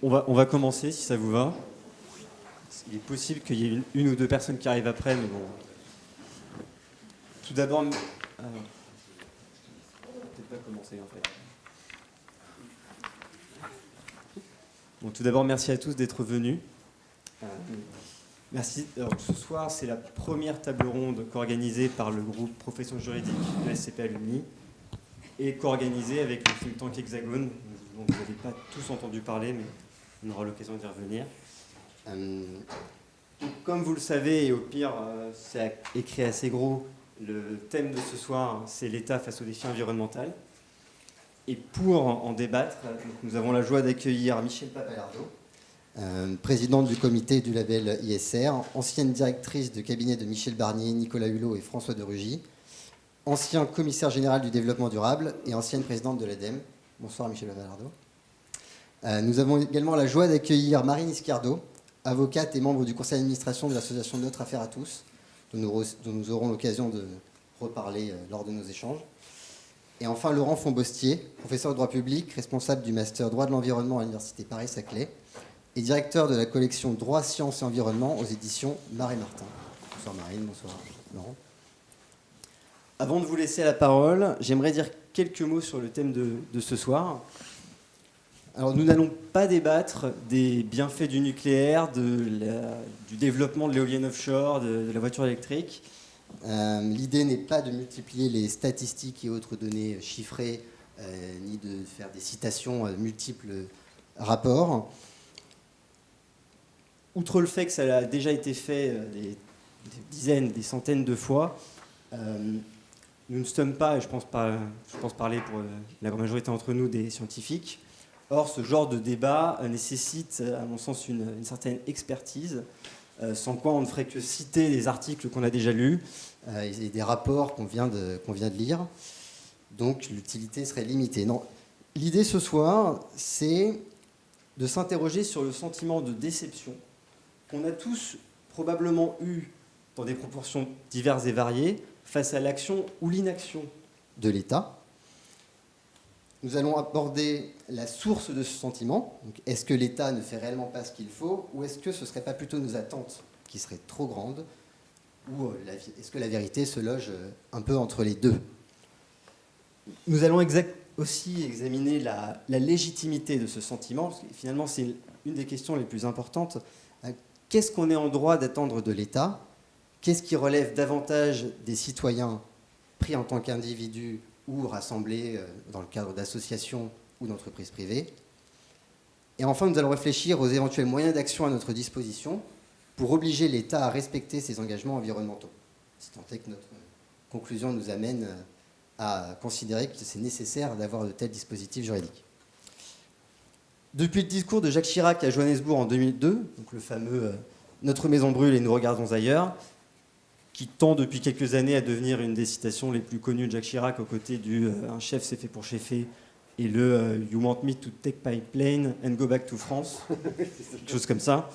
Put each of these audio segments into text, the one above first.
On va commencer, si ça vous va. Il est possible qu'il y ait une ou deux personnes qui arrivent après, mais bon. Tout d'abord... peut-être pas commencer, en fait. Bon, tout d'abord, merci à tous d'être venus. Merci. Alors, ce soir, c'est la première table ronde co-organisée par le groupe Profession juridique de SCP Alumni et co-organisée avec le think tank Hexagone, dont vous n'avez pas tous entendu parler, mais on aura l'occasion d'y revenir. Comme vous le savez, et au pire, c'est écrit assez gros, le thème de ce soir, c'est l'État face aux défis environnementaux. Et pour en débattre, nous avons la joie d'accueillir Michèle Papalardo, présidente du comité du label ISR, ancienne directrice de cabinet de Michel Barnier, Nicolas Hulot et François de Rugy, ancien commissaire général du développement durable et ancienne présidente de l'ADEME. Bonsoir Michèle Papalardo. Nous avons également la joie d'accueillir Marine Iscardo, avocate et membre du conseil d'administration de l'association Notre Affaire à tous, dont nous aurons l'occasion de reparler lors de nos échanges. Et enfin Laurent Fombostier, professeur de droit public, responsable du master droit de l'environnement à l'université Paris-Saclay et directeur de la collection Droit, Sciences et Environnement aux éditions Marais Martin. Bonsoir Marine, bonsoir Laurent. Avant de vous laisser la parole, j'aimerais dire quelques mots sur le thème de ce soir. Alors, nous n'allons pas débattre des bienfaits du nucléaire, du développement de l'éolienne offshore, de la voiture électrique. L'idée n'est pas de multiplier les statistiques et autres données chiffrées, ni de faire des citations à multiples rapports. Outre le fait que ça a déjà été fait des dizaines, des centaines de fois, nous ne sommes pas, et je pense parler pour la grande majorité d'entre nous, des scientifiques. Or, ce genre de débat nécessite, à mon sens, une certaine expertise, sans quoi on ne ferait que citer des articles qu'on a déjà lus. Et des rapports qu'on vient de lire. Donc, l'utilité serait limitée. Non. L'idée ce soir, c'est de s'interroger sur le sentiment de déception qu'on a tous probablement eu dans des proportions diverses et variées face à l'action ou l'inaction de l'État. Nous allons aborder la source de ce sentiment. Est-ce que l'État ne fait réellement pas ce qu'il faut, ou est-ce que ce ne seraient pas plutôt nos attentes qui seraient trop grandes, ou est-ce que la vérité se loge un peu entre les deux? Nous allons aussi examiner la légitimité de ce sentiment, parce que finalement c'est une des questions les plus importantes. Qu'est-ce qu'on est en droit d'attendre de l'État? Qu'est-ce qui relève davantage des citoyens pris en tant qu'individus ou rassemblés dans le cadre d'associations ou d'entreprises privées? Et enfin, nous allons réfléchir aux éventuels moyens d'action à notre disposition pour obliger l'État à respecter ses engagements environnementaux. Si tant est que notre conclusion nous amène à considérer que c'est nécessaire d'avoir de tels dispositifs juridiques. Depuis le discours de Jacques Chirac à Johannesburg en 2002, donc le fameux « Notre maison brûle et nous regardons ailleurs », qui tend depuis quelques années à devenir une des citations les plus connues de Jacques Chirac, aux côtés du « Un chef c'est fait pour cheffer » et le « You want me to take my plane and go back to France », quelque chose comme ça.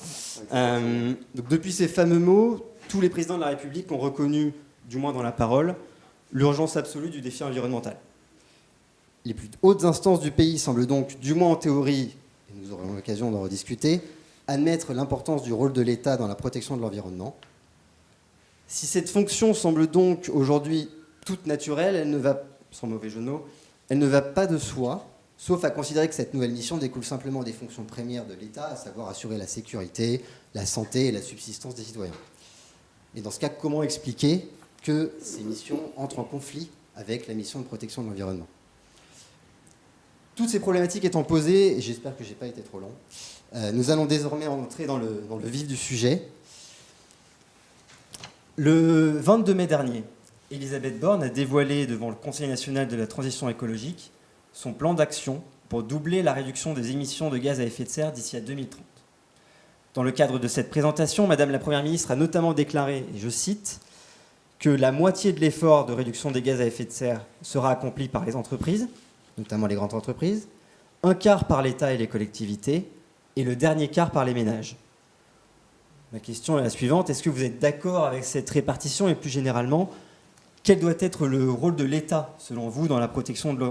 Donc depuis ces fameux mots, tous les présidents de la République ont reconnu, du moins dans la parole, l'urgence absolue du défi environnemental. Les plus hautes instances du pays semblent donc, du moins en théorie, et nous aurons l'occasion d'en rediscuter, admettre l'importance du rôle de l'État dans la protection de l'environnement. Si cette fonction semble donc aujourd'hui toute naturelle, elle ne va, sans mauvais jeu de mots, elle ne va pas de soi, sauf à considérer que cette nouvelle mission découle simplement des fonctions premières de l'État, à savoir assurer la sécurité, la santé et la subsistance des citoyens. Mais dans ce cas, comment expliquer que ces missions entrent en conflit avec la mission de protection de l'environnement? Toutes ces problématiques étant posées, et j'espère que je n'ai pas été trop long, nous allons désormais entrer dans le vif du sujet. Le 22 mai dernier, Elisabeth Borne a dévoilé devant le Conseil national de la transition écologique son plan d'action pour doubler la réduction des émissions de gaz à effet de serre d'ici à 2030. Dans le cadre de cette présentation, Madame la Première ministre a notamment déclaré, et je cite, que la moitié de l'effort de réduction des gaz à effet de serre sera accompli par les entreprises, notamment les grandes entreprises, un quart par l'État et les collectivités, et le dernier quart par les ménages. Ma question est la suivante, est-ce que vous êtes d'accord avec cette répartition et plus généralement, quel doit être le rôle de l'État, selon vous, dans la protection de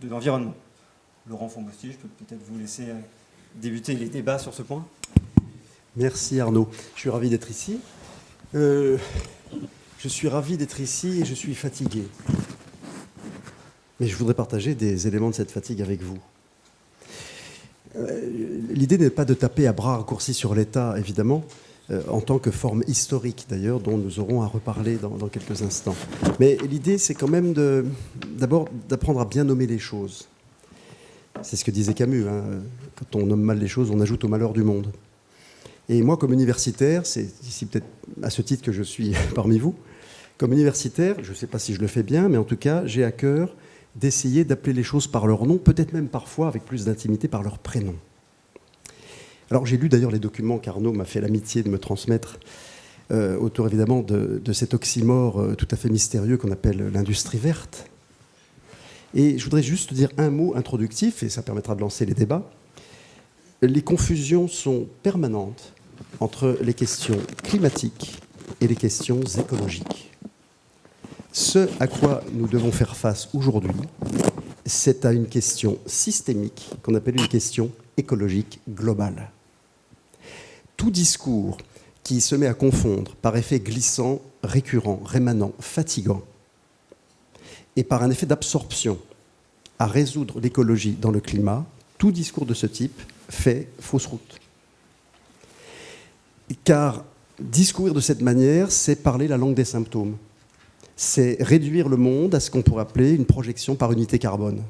l'environnement? Laurent Fombostier, je peux peut-être vous laisser débuter les débats sur ce point. Merci Arnaud. Je suis ravi d'être ici. Je suis ravi d'être ici et je suis fatigué. Mais je voudrais partager des éléments de cette fatigue avec vous. L'idée n'est pas de taper à bras raccourcis sur l'État, évidemment, en tant que forme historique, d'ailleurs, dont nous aurons à reparler dans quelques instants. Mais l'idée, c'est quand même d'abord d'apprendre à bien nommer les choses. C'est ce que disait Camus, hein. Quand on nomme mal les choses, on ajoute au malheur du monde. Et moi, comme universitaire, c'est ici peut-être à ce titre que je suis parmi vous, comme universitaire, je ne sais pas si je le fais bien, mais en tout cas, j'ai à cœur d'essayer d'appeler les choses par leur nom, peut-être même parfois avec plus d'intimité par leur prénom. Alors j'ai lu d'ailleurs les documents qu'Arnaud m'a fait l'amitié de me transmettre autour évidemment de cet oxymore tout à fait mystérieux qu'on appelle l'industrie verte. Et je voudrais juste dire un mot introductif, et ça permettra de lancer les débats. Les confusions sont permanentes entre les questions climatiques et les questions écologiques. Ce à quoi nous devons faire face aujourd'hui, c'est à une question systémique qu'on appelle une question écologique globale. Tout discours qui se met à confondre par effet glissant, récurrent, rémanent, fatigant, et par un effet d'absorption à résoudre l'écologie dans le climat, tout discours de ce type fait fausse route. Car discourir de cette manière, c'est parler la langue des symptômes. C'est réduire le monde à ce qu'on pourrait appeler une projection par unité carbone.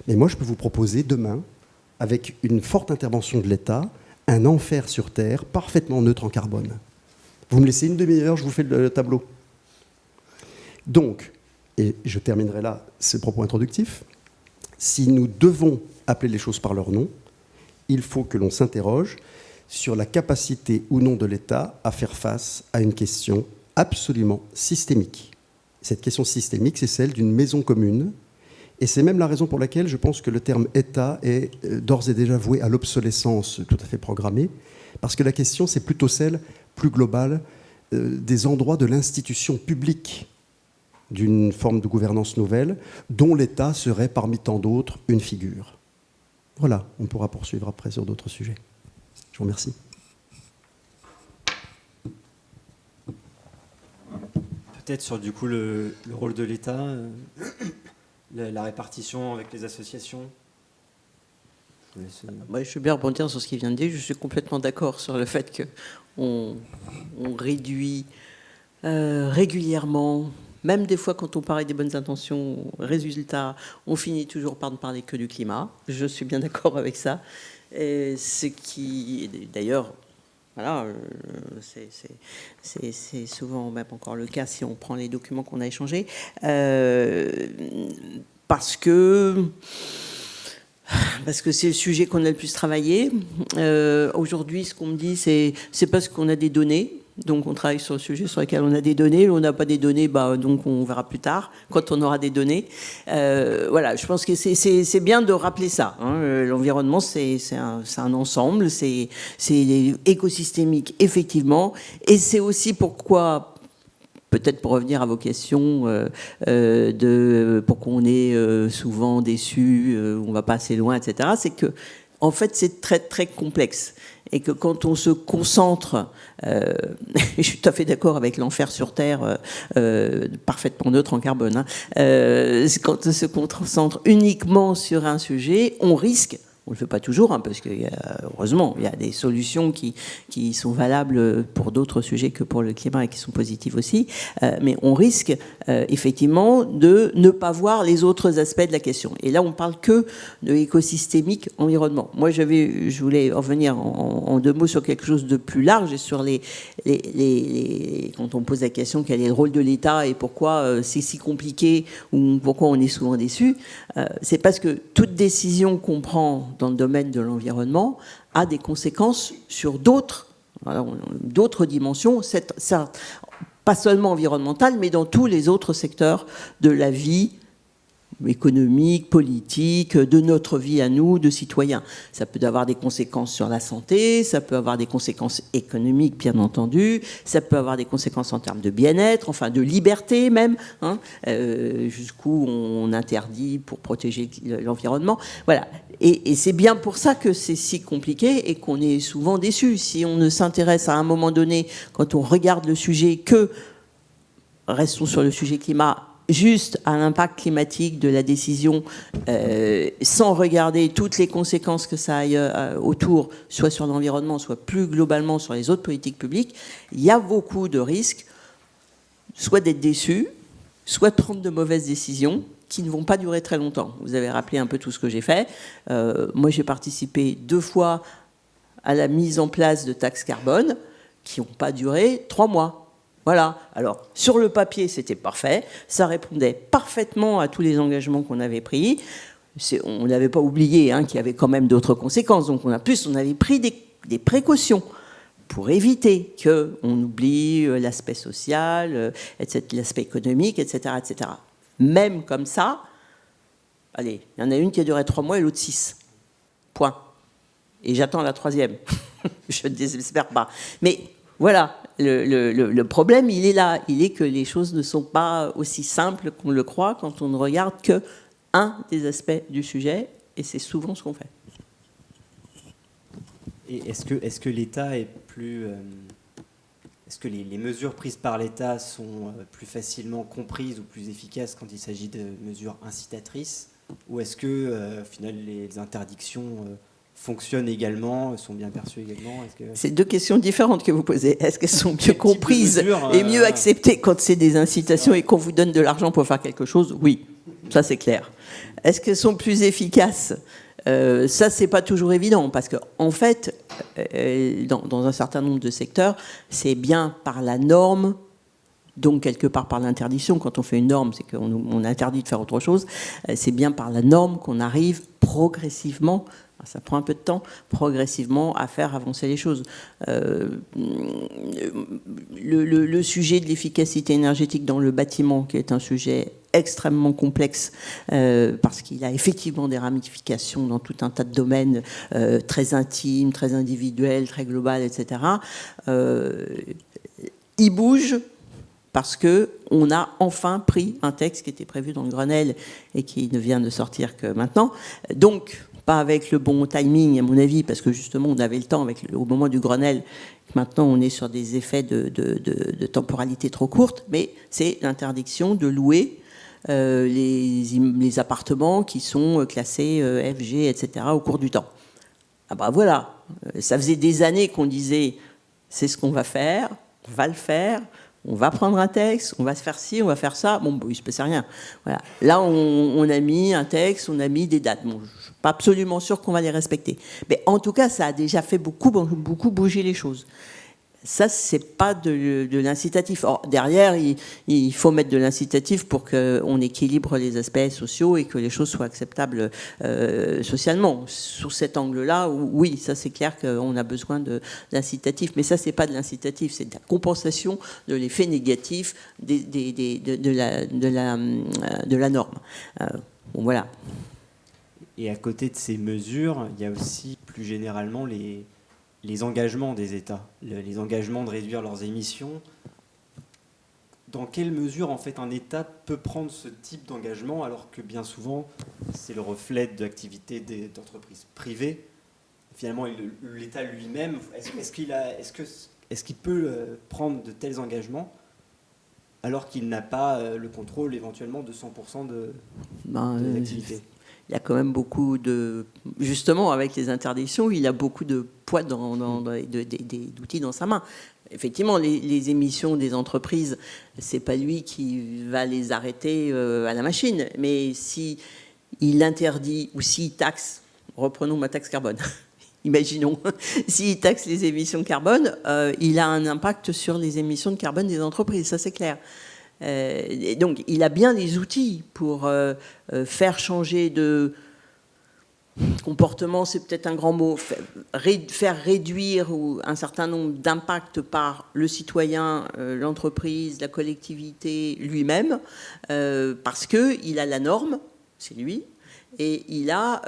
Mais moi, je peux vous proposer demain, avec une forte intervention de l'État, un enfer sur Terre parfaitement neutre en carbone. Vous me laissez une demi-heure, je vous fais le tableau. Donc, et je terminerai là ce propos introductif, si nous devons appeler les choses par leur nom, il faut que l'on s'interroge sur la capacité ou non de l'État à faire face à une question absolument systémique. Cette question systémique, c'est celle d'une maison commune, et c'est même la raison pour laquelle je pense que le terme État est d'ores et déjà voué à l'obsolescence tout à fait programmée, parce que la question, c'est plutôt celle plus globale des endroits de l'institution publique d'une forme de gouvernance nouvelle, dont l'État serait parmi tant d'autres une figure. Voilà, on pourra poursuivre après sur d'autres sujets. Je vous remercie. Peut-être sur du coup le rôle de l'État, la répartition avec les associations. Moi, je veux bien rebondir sur ce qu'il vient de dire. Je suis complètement d'accord sur le fait qu'on réduit régulièrement, même des fois quand on parle des bonnes intentions, résultat, on finit toujours par ne parler que du climat. Je suis bien d'accord avec ça. Et ce qui, d'ailleurs, voilà, c'est souvent même encore le cas si on prend les documents qu'on a échangés, parce que c'est le sujet qu'on a le plus travaillé. Aujourd'hui, ce qu'on me dit, c'est parce qu'on a des données. Donc, on travaille sur le sujet sur lequel on a des données. On n'a pas des données, donc on verra plus tard, quand on aura des données. Voilà, je pense que c'est bien de rappeler ça. Hein. L'environnement, c'est un ensemble, c'est écosystémique, effectivement. Et c'est aussi pourquoi, peut-être pour revenir à vos questions, pourquoi on est souvent déçu, on ne va pas assez loin, etc., c'est que, en fait, c'est très, très complexe. Et que quand on se concentre, je suis tout à fait d'accord avec l'enfer sur Terre, parfaitement neutre en carbone, hein, quand on se concentre uniquement sur un sujet, on risque, on ne le fait pas toujours, hein, parce que heureusement, il y a des solutions qui sont valables pour d'autres sujets que pour le climat et qui sont positives aussi, mais on risque effectivement de ne pas voir les autres aspects de la question. Et là, on ne parle que de l'écosystémique environnement. Moi, je voulais revenir en deux mots sur quelque chose de plus large, et sur quand on pose la question quel est le rôle de l'État et pourquoi c'est si compliqué ou pourquoi on est souvent déçu, c'est parce que toute décision qu'on prend dans le domaine de l'environnement a des conséquences sur d'autres dimensions, pas seulement environnementales, mais dans tous les autres secteurs de la vie économiques, politiques, de notre vie à nous, de citoyens. Ça peut avoir des conséquences sur la santé, ça peut avoir des conséquences économiques, bien entendu, ça peut avoir des conséquences en termes de bien-être, enfin de liberté même, hein, jusqu'où on interdit pour protéger l'environnement. Voilà. Et c'est bien pour ça que c'est si compliqué et qu'on est souvent déçu. Si on ne s'intéresse à un moment donné, quand on regarde le sujet, restons sur le sujet climat, juste à l'impact climatique de la décision, sans regarder toutes les conséquences que ça aille autour, soit sur l'environnement, soit plus globalement sur les autres politiques publiques, il y a beaucoup de risques, soit d'être déçu, soit de prendre de mauvaises décisions qui ne vont pas durer très longtemps. Vous avez rappelé un peu tout ce que j'ai fait. Moi, j'ai participé 2 fois à la mise en place de taxes carbone qui n'ont pas duré 3 mois. Voilà. Alors, sur le papier, c'était parfait. Ça répondait parfaitement à tous les engagements qu'on avait pris. On n'avait pas oublié qu'il y avait quand même d'autres conséquences. Donc, on avait pris des précautions pour éviter qu'on oublie l'aspect social, l'aspect économique, etc., etc. Même comme ça, allez, il y en a une qui a duré 3 mois et l'autre 6. Point. Et j'attends la 3e. Je ne désespère pas. Mais voilà, le problème, il est là. Il est que les choses ne sont pas aussi simples qu'on le croit quand on ne regarde qu'un des aspects du sujet, et c'est souvent ce qu'on fait. Et est-ce que l'État est plus... Est-ce que les mesures prises par l'État sont plus facilement comprises ou plus efficaces quand il s'agit de mesures incitatrices? Ou est-ce que, au final, les interdictions fonctionnent également, sont bien perçues également? C'est 2 questions différentes que vous posez. Est-ce qu'elles sont mieux comprises et mieux acceptées quand c'est des incitations et qu'on vous donne de l'argent pour faire quelque chose? Oui, ça c'est clair. Est-ce qu'elles sont plus efficaces? Ça, c'est pas toujours évident, parce qu'en fait, dans un certain nombre de secteurs, c'est bien par la norme, donc quelque part par l'interdiction. Quand on fait une norme, c'est qu'on interdit de faire autre chose. C'est bien par la norme qu'on arrive progressivement, ça prend un peu de temps, progressivement à faire avancer les choses. Le sujet de l'efficacité énergétique dans le bâtiment, qui est un sujet extrêmement complexe, parce qu'il a effectivement des ramifications dans tout un tas de domaines très intimes, très individuels, très globales, etc. Il bouge parce qu'on a enfin pris un texte qui était prévu dans le Grenelle et qui ne vient de sortir que maintenant. Donc, pas avec le bon timing, à mon avis, parce que justement, on avait le temps au moment du Grenelle. Maintenant, on est sur des effets de temporalité trop courte, mais c'est l'interdiction de louer les appartements qui sont classés F, G, etc. au cours du temps. Ah ben voilà, ça faisait des années qu'on disait c'est ce qu'on va faire, on va le faire, on va prendre un texte, on va se faire ci, on va faire ça. Bon, il ne se passe rien. Voilà. Là, on a mis un texte, on a mis des dates. Bon, je ne suis pas absolument sûr qu'on va les respecter. Mais en tout cas, ça a déjà fait beaucoup bouger les choses. Ça, c'est pas de l'incitatif. Or, derrière, il faut mettre de l'incitatif pour qu'on équilibre les aspects sociaux et que les choses soient acceptables socialement. Sous cet angle-là, oui, ça c'est clair qu'on a besoin d'incitatif. Mais ça, c'est pas de l'incitatif, c'est de la compensation de l'effet négatif de la norme. Bon, voilà. Et à côté de ces mesures, il y a aussi plus généralement les engagements des États, les engagements de réduire leurs émissions. Dans quelle mesure, en fait, un État peut prendre ce type d'engagement alors que bien souvent, c'est le reflet de l'activité d'entreprises privées? Finalement, l'État lui-même, est-ce qu'il peut prendre de tels engagements alors qu'il n'a pas le contrôle éventuellement de 100% de l'activité? Il y a quand même beaucoup de... Justement, avec les interdictions, il a beaucoup de poids d'outils dans sa main. Effectivement, les émissions des entreprises, c'est pas lui qui va les arrêter à la machine. Mais si il interdit ou s'il taxe, reprenons ma taxe carbone, imaginons, s'il taxe les émissions de carbone, il a un impact sur les émissions de carbone des entreprises, ça c'est clair. Donc il a bien les outils pour faire changer de comportement, c'est peut-être un grand mot, faire réduire un certain nombre d'impacts par le citoyen, l'entreprise, la collectivité lui-même, parce qu'il a la norme, c'est lui, et il a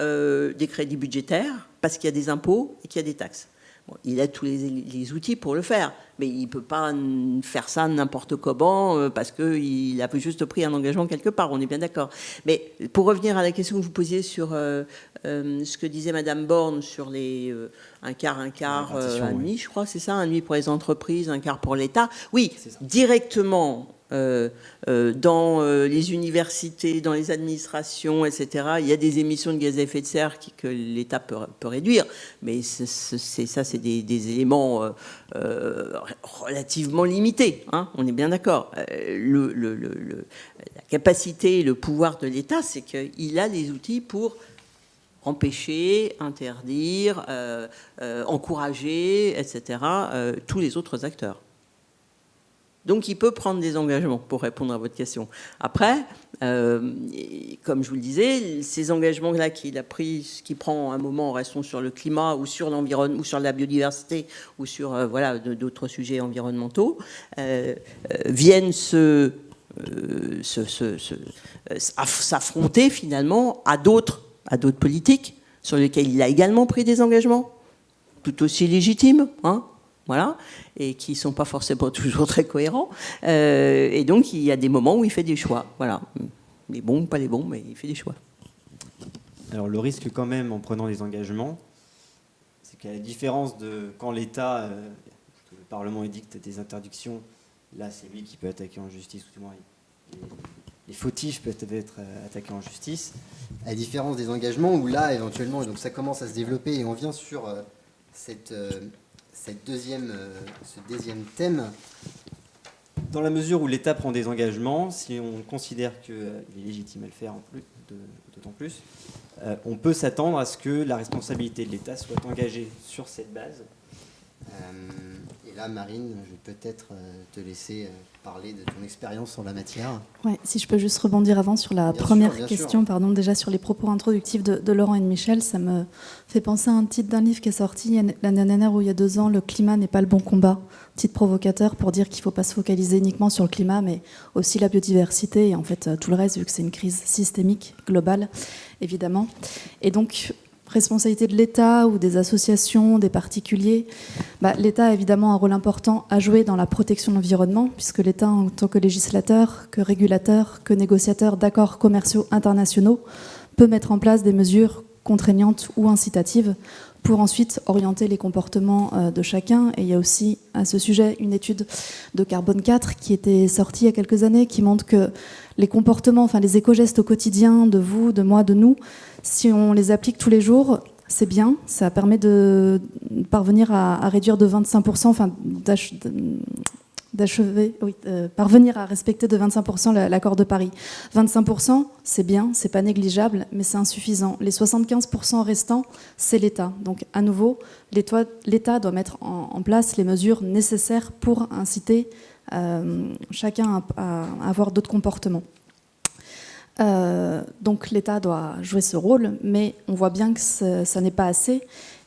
des crédits budgétaires parce qu'il y a des impôts et qu'il y a des taxes. Bon, il a tous les outils pour le faire, mais il ne peut pas faire ça n'importe comment parce qu'il a juste pris un engagement quelque part, on est bien d'accord. Mais pour revenir à la question que vous posiez sur ce que disait Madame Borne sur les un quart, un demi, je crois, c'est ça, un demi pour les entreprises, un quart pour l'État. Oui, directement dans les universités, dans les administrations, etc., il y a des émissions de gaz à effet de serre que l'État peut réduire, mais c'est des éléments relativement limités, hein, on est bien d'accord. La capacité et le pouvoir de l'État, c'est qu'il a les outils pour empêcher, interdire, encourager, etc., tous les autres acteurs. Donc, il peut prendre des engagements, pour répondre à votre question. Après, comme je vous le disais, ces engagements-là qu'il a pris, qui prend un moment, restons sur le climat ou sur l'environnement, ou sur la biodiversité, ou sur d'autres sujets environnementaux, viennent s'affronter finalement à d'autres politiques sur lesquelles il a également pris des engagements, tout aussi légitimes, hein. Voilà, et qui ne sont pas forcément toujours très cohérents. Et donc, il y a des moments où il fait des choix. Voilà. Les bons, pas les bons, mais il fait des choix. Alors, le risque quand même, en prenant des engagements, c'est qu'à la différence de quand l'État, le Parlement édicte des interdictions, là, c'est lui qui peut attaquer en justice, ou du moins, les fautifs peuvent être attaqués en justice. À la différence des engagements, où là, éventuellement, et donc ça commence à se développer, et on vient sur ce deuxième thème. Dans la mesure où l'État prend des engagements, si on considère qu'il est légitime à le faire d'autant plus, on peut s'attendre à ce que la responsabilité de l'État soit engagée sur cette base. Et là, Marine, je vais peut-être te laisser parler de ton expérience en la matière. Ouais, si je peux juste rebondir avant sur la première question, pardon, déjà sur les propos introductifs de Laurent et de Michel, ça me fait penser à un titre d'un livre qui est sorti l'année dernière ou il y a 2 ans, Le climat n'est pas le bon combat, titre provocateur pour dire qu'il ne faut pas se focaliser uniquement sur le climat, mais aussi la biodiversité et en fait tout le reste, vu que c'est une crise systémique, globale, évidemment. Et donc, responsabilité de l'État ou des associations, des particuliers, l'État a évidemment un rôle important à jouer dans la protection de l'environnement, puisque l'État, en tant que législateur, que régulateur, que négociateur d'accords commerciaux internationaux, peut mettre en place des mesures contraignantes ou incitatives pour ensuite orienter les comportements de chacun. Et il y a aussi à ce sujet une étude de Carbone 4 qui était sortie il y a quelques années, qui montre que les comportements, enfin les éco-gestes au quotidien de vous, de moi, de nous, si on les applique tous les jours, c'est bien, ça permet de parvenir à réduire de 25%, enfin parvenir à respecter de 25% l'accord de Paris. 25%, c'est bien, c'est pas négligeable, mais c'est insuffisant. Les 75% restants, c'est l'État. Donc, à nouveau, l'État doit mettre en place les mesures nécessaires pour inciter chacun à avoir d'autres comportements. Donc, l'État doit jouer ce rôle, mais on voit bien que ça n'est pas assez,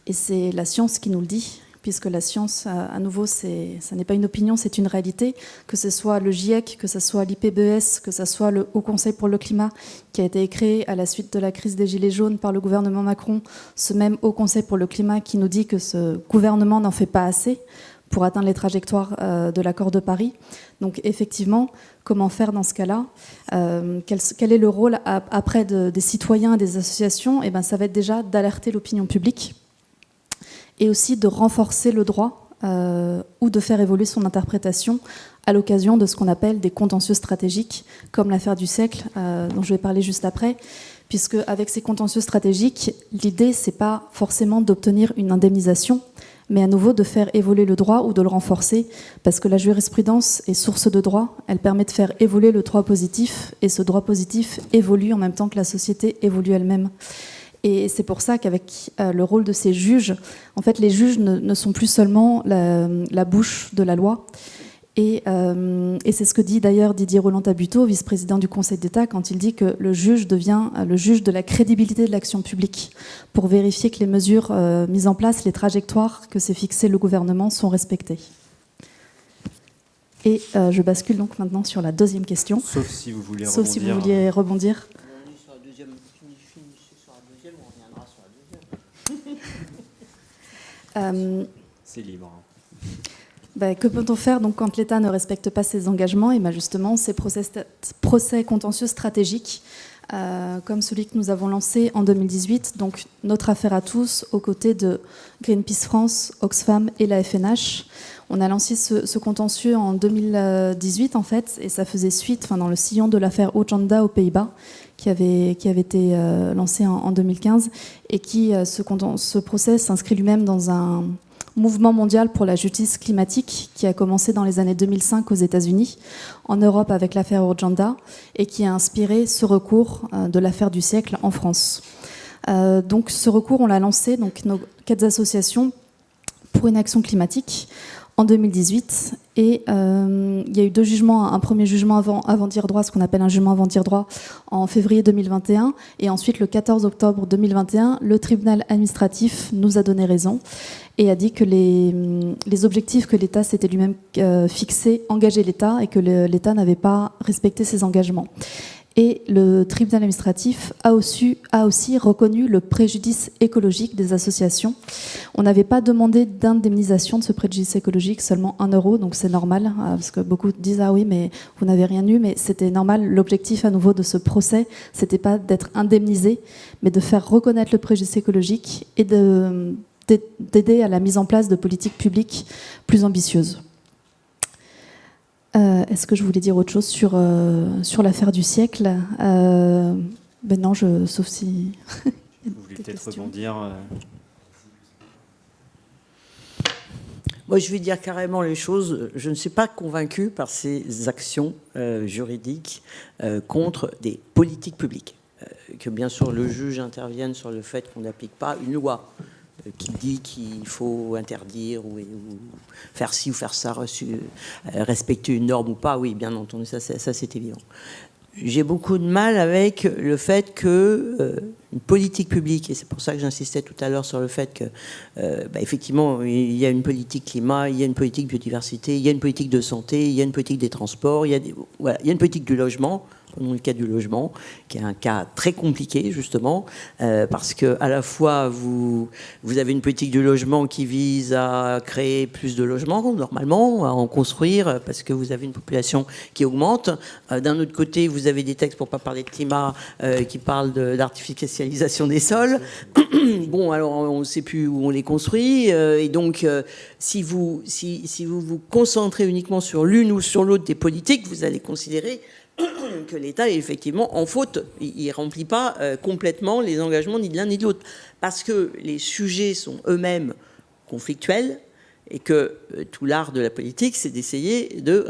et c'est la science qui nous le dit. Puisque la science, à nouveau, ça n'est pas une opinion, c'est une réalité, que ce soit le GIEC, que ce soit l'IPBES, que ce soit le Haut Conseil pour le climat, qui a été créé à la suite de la crise des Gilets jaunes par le gouvernement Macron, ce même Haut Conseil pour le climat qui nous dit que ce gouvernement n'en fait pas assez pour atteindre les trajectoires de l'accord de Paris. Donc effectivement, comment faire dans ce cas-là ? Quel est le rôle après des citoyens et des associations ? Eh bien, ça va être déjà d'alerter l'opinion publique, et aussi de renforcer le droit ou de faire évoluer son interprétation à l'occasion de ce qu'on appelle des contentieux stratégiques, comme l'affaire du siècle, dont je vais parler juste après, puisque avec ces contentieux stratégiques, l'idée, c'est pas forcément d'obtenir une indemnisation, mais à nouveau de faire évoluer le droit ou de le renforcer, parce que la jurisprudence est source de droit, elle permet de faire évoluer le droit positif, et ce droit positif évolue en même temps que la société évolue elle-même. Et c'est pour ça qu'avec le rôle de ces juges, en fait, les juges ne sont plus seulement la bouche de la loi. Et c'est ce que dit d'ailleurs Didier Rolland-Tabuteau, vice-président du Conseil d'État, quand il dit que le juge devient le juge de la crédibilité de l'action publique, pour vérifier que les mesures mises en place, les trajectoires que s'est fixées le gouvernement sont respectées. Et je bascule donc maintenant sur la deuxième question. Sauf si vous voulez rebondir. C'est libre. Que peut-on faire donc, quand l'État ne respecte pas ses engagements? Et justement, ces procès contentieux stratégiques, comme celui que nous avons lancé en 2018, donc notre affaire à tous, aux côtés de Greenpeace France, Oxfam et la FNH. On a lancé ce contentieux en 2018, en fait, et ça faisait suite dans le sillon de l'affaire Ojanda aux Pays-Bas, qui avait été lancé en 2015, et ce procès s'inscrit lui-même dans un mouvement mondial pour la justice climatique qui a commencé dans les années 2005 aux États-Unis, en Europe avec l'affaire Urgenda, et qui a inspiré ce recours de l'affaire du siècle en France. Donc ce recours, on l'a lancé, donc nos 4 associations pour une action climatique en 2018, et il y a eu 2 jugements, un premier jugement avant dire droit, ce qu'on appelle un jugement avant dire droit, en février 2021, et ensuite le 14 octobre 2021, le tribunal administratif nous a donné raison et a dit que les objectifs que l'État s'était lui-même fixés engageaient l'État et que l'État n'avait pas respecté ses engagements. Et le tribunal administratif a aussi reconnu le préjudice écologique des associations. On n'avait pas demandé d'indemnisation de ce préjudice écologique, seulement 1 euro, donc c'est normal, parce que beaucoup disent « Ah oui, mais vous n'avez rien eu », mais c'était normal. L'objectif à nouveau de ce procès, c'était pas d'être indemnisé, mais de faire reconnaître le préjudice écologique et d'aider à la mise en place de politiques publiques plus ambitieuses. Est-ce que je voulais dire autre chose sur l'affaire du siècle? Non, sauf si... Vous voulez peut-être rebondir Moi, je vais dire carrément les choses. Je ne suis pas convaincu par ces actions juridiques contre des politiques publiques. Que bien sûr le juge intervienne sur le fait qu'on n'applique pas une loi qui dit qu'il faut interdire ou faire ci ou faire ça, respecter une norme ou pas, oui, bien entendu, ça c'est évident. J'ai beaucoup de mal avec le fait que une politique publique, et c'est pour ça que j'insistais tout à l'heure sur le fait que, effectivement, il y a une politique climat, il y a une politique biodiversité, il y a une politique de santé, il y a une politique des transports, il y a une politique du logement. Prenons le cas du logement, qui est un cas très compliqué, justement, parce que à la fois, vous avez une politique du logement qui vise à créer plus de logements, normalement, à en construire, parce que vous avez une population qui augmente. D'un autre côté, vous avez des textes, pour ne pas parler de climat, qui parlent d'artificialisation des sols. Bon, alors, on ne sait plus où on les construit. Et donc, si vous vous concentrez uniquement sur l'une ou sur l'autre des politiques, vous allez considérer que l'État est effectivement en faute. Il ne remplit pas complètement les engagements ni de l'un ni de l'autre. Parce que les sujets sont eux-mêmes conflictuels et que tout l'art de la politique, c'est d'essayer de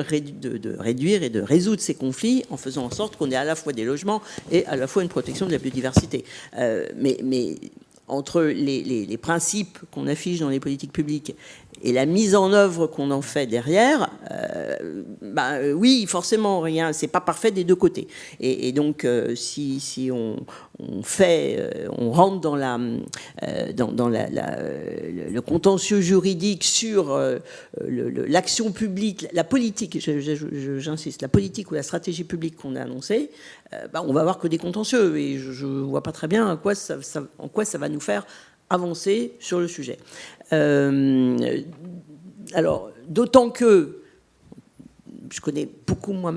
réduire et de résoudre ces conflits en faisant en sorte qu'on ait à la fois des logements et à la fois une protection de la biodiversité. Mais entre les principes qu'on affiche dans les politiques publiques et la mise en œuvre qu'on en fait derrière, oui, forcément, rien, c'est pas parfait des deux côtés. Et donc, si on rentre dans le contentieux juridique sur l'action publique, la politique, j'insiste, la politique ou la stratégie publique qu'on a annoncée, on va avoir que des contentieux. Et je vois pas très bien en quoi ça va nous faire avancer sur le sujet. Alors, d'autant que je connais beaucoup moins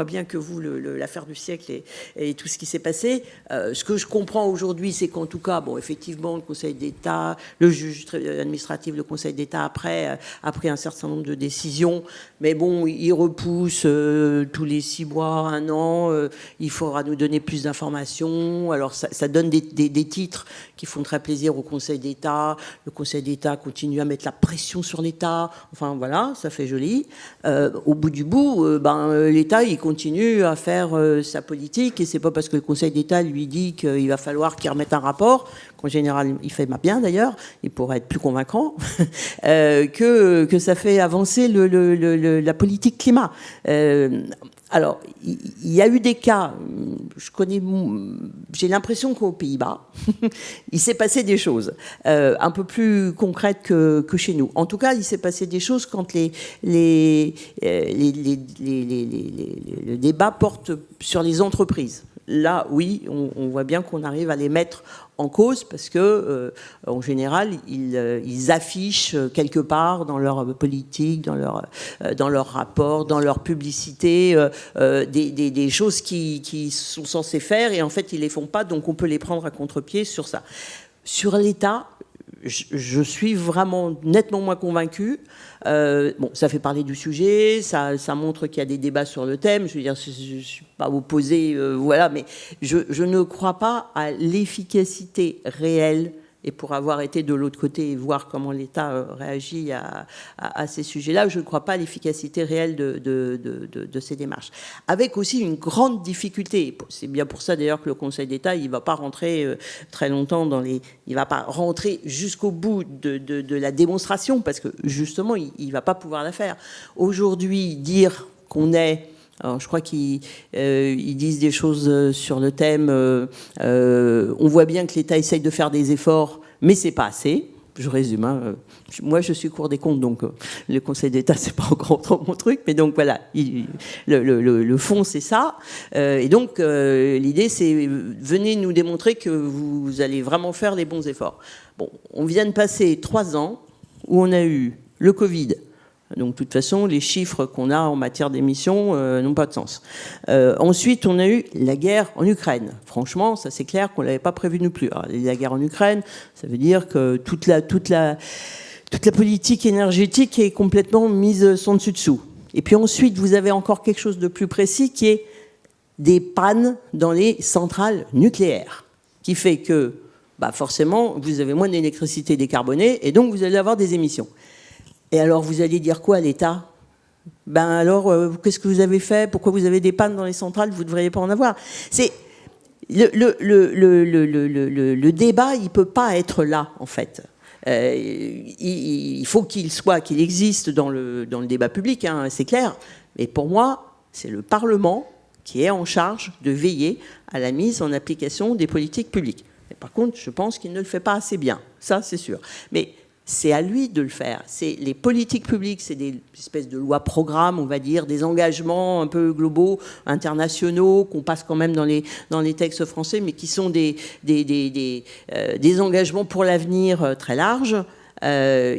bien que vous l'affaire du siècle et tout ce qui s'est passé. Ce que je comprends aujourd'hui, c'est qu'en tout cas, effectivement, le Conseil d'État, le juge administratif, le Conseil d'État après a pris un certain nombre de décisions, mais bon, il repousse tous les 6 mois, 1 an. Il faudra nous donner plus d'informations. Alors, ça donne des titres qui font très plaisir au Conseil d'État. Le Conseil d'État continue à mettre la pression sur l'État. Enfin, voilà, ça fait joli. Au bout du bout, l'État, il continue à faire sa politique, et c'est pas parce que le Conseil d'État lui dit qu'il va falloir qu'il remette un rapport, qu'en général, il fait bien d'ailleurs, il pourrait être plus convaincant, que ça fait avancer la politique climat. Alors, il y a eu des cas, j'ai l'impression qu'aux Pays-Bas, il s'est passé des choses un peu plus concrètes que chez nous. En tout cas, il s'est passé des choses quand le débat porte sur les entreprises. Là, oui, on voit bien qu'on arrive à les mettre en cause parce que, en général, ils affichent quelque part dans leur politique, dans leur rapport, dans leur publicité, des choses qui sont censés faire et en fait, ils les font pas, donc on peut les prendre à contre-pied sur ça. Sur l'État, je suis vraiment nettement moins convaincue. Bon, ça fait parler du sujet, ça montre qu'il y a des débats sur le thème. Je veux dire, je ne suis pas opposée, voilà, mais je ne crois pas à l'efficacité réelle. Et pour avoir été de l'autre côté et voir comment l'État réagit à ces sujets-là, je ne crois pas à l'efficacité réelle de ces démarches. Avec aussi une grande difficulté. C'est bien pour ça d'ailleurs que le Conseil d'État, il ne va pas rentrer très longtemps il ne va pas rentrer jusqu'au bout de la démonstration parce que justement, il ne va pas pouvoir la faire. Aujourd'hui, dire qu'on est... Alors, je crois qu'ils disent des choses sur le thème. On voit bien que l'État essaye de faire des efforts, mais c'est pas assez. Je résume. Hein. Moi, je suis Cour des comptes, donc le Conseil d'État, c'est pas encore trop mon truc. Mais donc voilà, le fond, c'est ça. Et donc l'idée, c'est venez nous démontrer que vous allez vraiment faire les bons efforts. Bon, on vient de passer 3 ans où on a eu le Covid. Donc, de toute façon, les chiffres qu'on a en matière d'émissions n'ont pas de sens. Ensuite, on a eu la guerre en Ukraine. Franchement, ça c'est clair qu'on ne l'avait pas prévu non plus. Alors, la guerre en Ukraine, ça veut dire que toute la politique énergétique est complètement mise sans dessus-dessous. Et puis ensuite, vous avez encore quelque chose de plus précis qui est des pannes dans les centrales nucléaires, qui fait que, forcément, vous avez moins d'électricité décarbonée et donc vous allez avoir des émissions. Et alors, vous allez dire quoi à l'État ? Alors, qu'est-ce que vous avez fait ? Pourquoi vous avez des pannes dans les centrales ? Vous ne devriez pas en avoir. C'est le débat, il ne peut pas être là, en fait. Il faut qu'il existe dans le débat public, hein, c'est clair. Mais pour moi, c'est le Parlement qui est en charge de veiller à la mise en application des politiques publiques. Et par contre, je pense qu'il ne le fait pas assez bien. Ça, c'est sûr. Mais c'est à lui de le faire. C'est les politiques publiques, c'est des espèces de lois-programmes, on va dire, des engagements un peu globaux, internationaux, qu'on passe quand même dans les textes français, mais qui sont des engagements pour l'avenir très larges,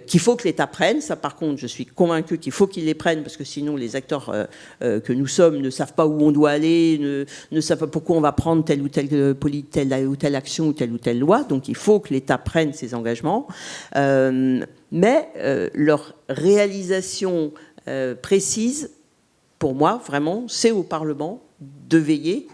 qu'il faut que l'État prenne. Ça, par contre, je suis convaincue qu'il faut qu'il les prenne, parce que sinon, les acteurs que nous sommes ne savent pas où on doit aller, ne savent pas pourquoi on va prendre telle ou telle action ou telle loi. Donc, il faut que l'État prenne ses engagements. Mais leur réalisation précise, pour moi, vraiment, c'est au Parlement de veiller,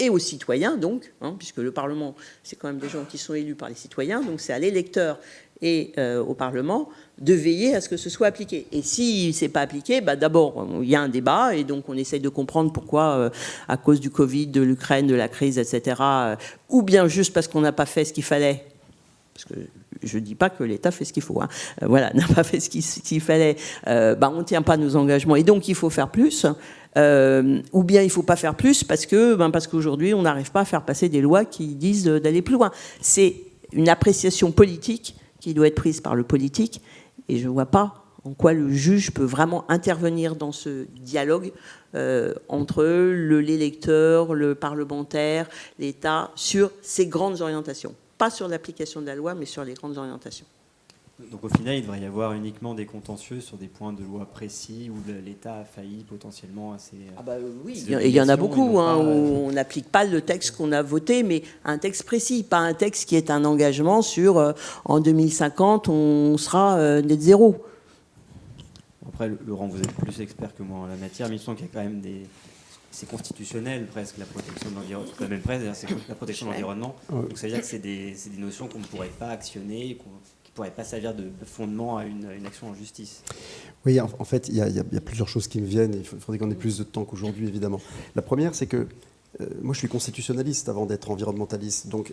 et aux citoyens, donc, hein, puisque le Parlement, c'est quand même des gens qui sont élus par les citoyens, donc c'est à l'électeur et au Parlement de veiller à ce que ce soit appliqué. Et si ce n'est pas appliqué, d'abord, il y a un débat, et donc on essaye de comprendre pourquoi, à cause du Covid, de l'Ukraine, de la crise, etc., ou bien juste parce qu'on n'a pas fait ce qu'il fallait, parce que je ne dis pas que l'État fait ce qu'il faut, hein, voilà, n'a pas fait ce qu'il fallait, on ne tient pas nos engagements, et donc il faut faire plus, ou bien il ne faut pas faire plus parce qu'aujourd'hui, on n'arrive pas à faire passer des lois qui disent d'aller plus loin. C'est une appréciation politique qui doit être prise par le politique, et je ne vois pas en quoi le juge peut vraiment intervenir dans ce dialogue entre l'électeur, le parlementaire, l'État, sur ces grandes orientations. Pas sur l'application de la loi, mais sur les grandes orientations. Donc au final, il devrait y avoir uniquement des contentieux sur des points de loi précis où l'État a failli potentiellement à ces... Oui, il y en a beaucoup, hein, où on n'applique pas le texte qu'on a voté, mais un texte précis, pas un texte qui est un engagement sur en 2050, on sera net zéro. Après, Laurent, vous êtes plus expert que moi en la matière, mais il me semble qu'il y a quand même c'est constitutionnel presque, la protection de l'environnement, la même presse, c'est la protection de l'environnement. Donc ça veut dire que c'est des notions qu'on ne pourrait pas actionner, qui ne pourraient pas servir de fondement à une action en justice. Oui, en fait, il y a plusieurs choses qui me viennent, et il faudrait qu'on ait plus de temps qu'aujourd'hui, évidemment. La première, c'est que moi, je suis constitutionnaliste avant d'être environnementaliste. Donc,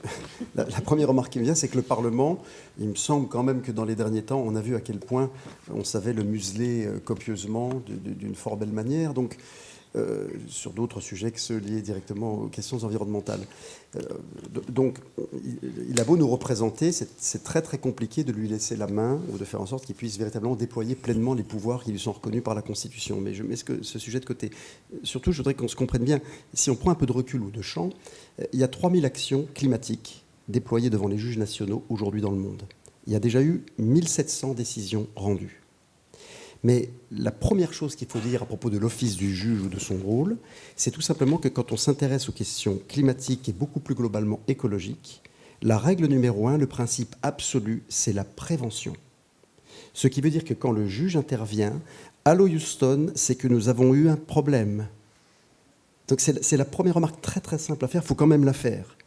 la première remarque qui me vient, c'est que le Parlement, il me semble quand même que dans les derniers temps, on a vu à quel point on savait le museler copieusement, d'une fort belle manière. Donc, sur d'autres sujets que ceux liés directement aux questions environnementales. Donc, il a beau nous représenter, c'est très très compliqué de lui laisser la main ou de faire en sorte qu'il puisse véritablement déployer pleinement les pouvoirs qui lui sont reconnus par la Constitution. Mais je mets ce sujet de côté. Surtout, je voudrais qu'on se comprenne bien, si on prend un peu de recul ou de champ, il y a 3000 actions climatiques déployées devant les juges nationaux aujourd'hui dans le monde. Il y a déjà eu 1700 décisions rendues. Mais la première chose qu'il faut dire à propos de l'office du juge ou de son rôle, c'est tout simplement que quand on s'intéresse aux questions climatiques et beaucoup plus globalement écologiques, la règle numéro 1, le principe absolu, c'est la prévention. Ce qui veut dire que quand le juge intervient, allô Houston, c'est que nous avons eu un problème. Donc c'est la première remarque très très simple à faire, il faut quand même la faire.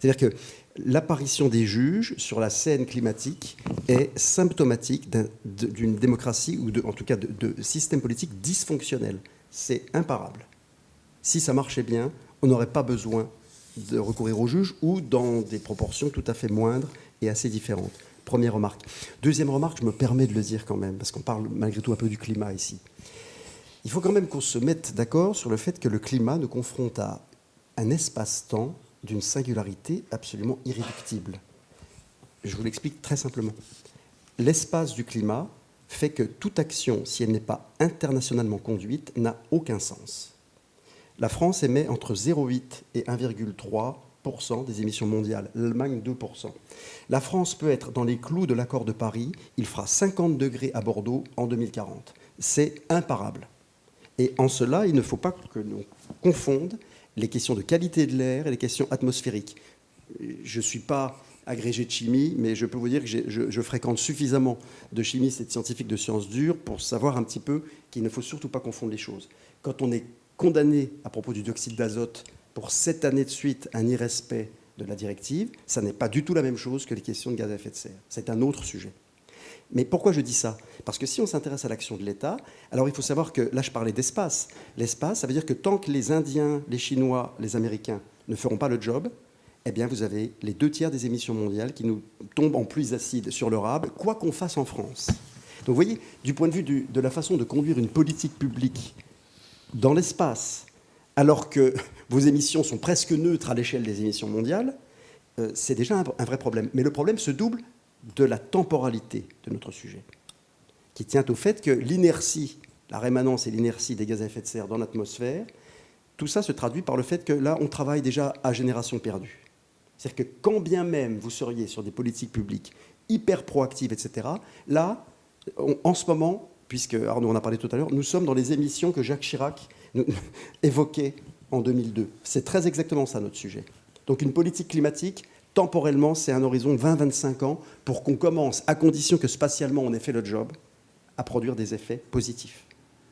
C'est-à-dire que l'apparition des juges sur la scène climatique est symptomatique d'une démocratie, ou en tout cas de système politique dysfonctionnel. C'est imparable. Si ça marchait bien, on n'aurait pas besoin de recourir aux juges ou dans des proportions tout à fait moindres et assez différentes. Première remarque. Deuxième remarque, je me permets de le dire quand même, parce qu'on parle malgré tout un peu du climat ici. Il faut quand même qu'on se mette d'accord sur le fait que le climat nous confronte à un espace-temps d'une singularité absolument irréductible. Je vous l'explique très simplement. L'espace du climat fait que toute action, si elle n'est pas internationalement conduite, n'a aucun sens. La France émet entre 0,8 et 1,3% des émissions mondiales, l'Allemagne 2%. La France peut être dans les clous de l'accord de Paris, il fera 50 degrés à Bordeaux en 2040. C'est imparable. Et en cela, il ne faut pas que l'on confonde les questions de qualité de l'air et les questions atmosphériques. Je ne suis pas agrégé de chimie, mais je peux vous dire que je fréquente suffisamment de chimistes et de scientifiques de sciences dures pour savoir un petit peu qu'il ne faut surtout pas confondre les choses. Quand on est condamné à propos du dioxyde d'azote pour 7 années de suite un irrespect de la directive, ça n'est pas du tout la même chose que les questions de gaz à effet de serre. C'est un autre sujet. Mais pourquoi je dis ça? Parce que si on s'intéresse à l'action de l'État, alors il faut savoir que, là je parlais d'espace. L'espace, ça veut dire que tant que les Indiens, les Chinois, les Américains ne feront pas le job, eh bien vous avez les 2/3 des émissions mondiales qui nous tombent en pluie acide sur le rable, quoi qu'on fasse en France. Donc vous voyez, du point de vue de la façon de conduire une politique publique dans l'espace, alors que vos émissions sont presque neutres à l'échelle des émissions mondiales, c'est déjà un vrai problème. Mais le problème se double de la temporalité de notre sujet, qui tient au fait que l'inertie, la rémanence et l'inertie des gaz à effet de serre dans l'atmosphère, tout ça se traduit par le fait que là, on travaille déjà à génération perdue. C'est-à-dire que quand bien même vous seriez sur des politiques publiques hyper proactives, etc., là, en ce moment, puisque Arnaud en a parlé tout à l'heure, nous sommes dans les émissions que Jacques Chirac évoquait en 2002. C'est très exactement ça notre sujet. Donc une politique climatique, temporellement, c'est un horizon de 20-25 ans pour qu'on commence, à condition que spatialement on ait fait le job, à produire des effets positifs.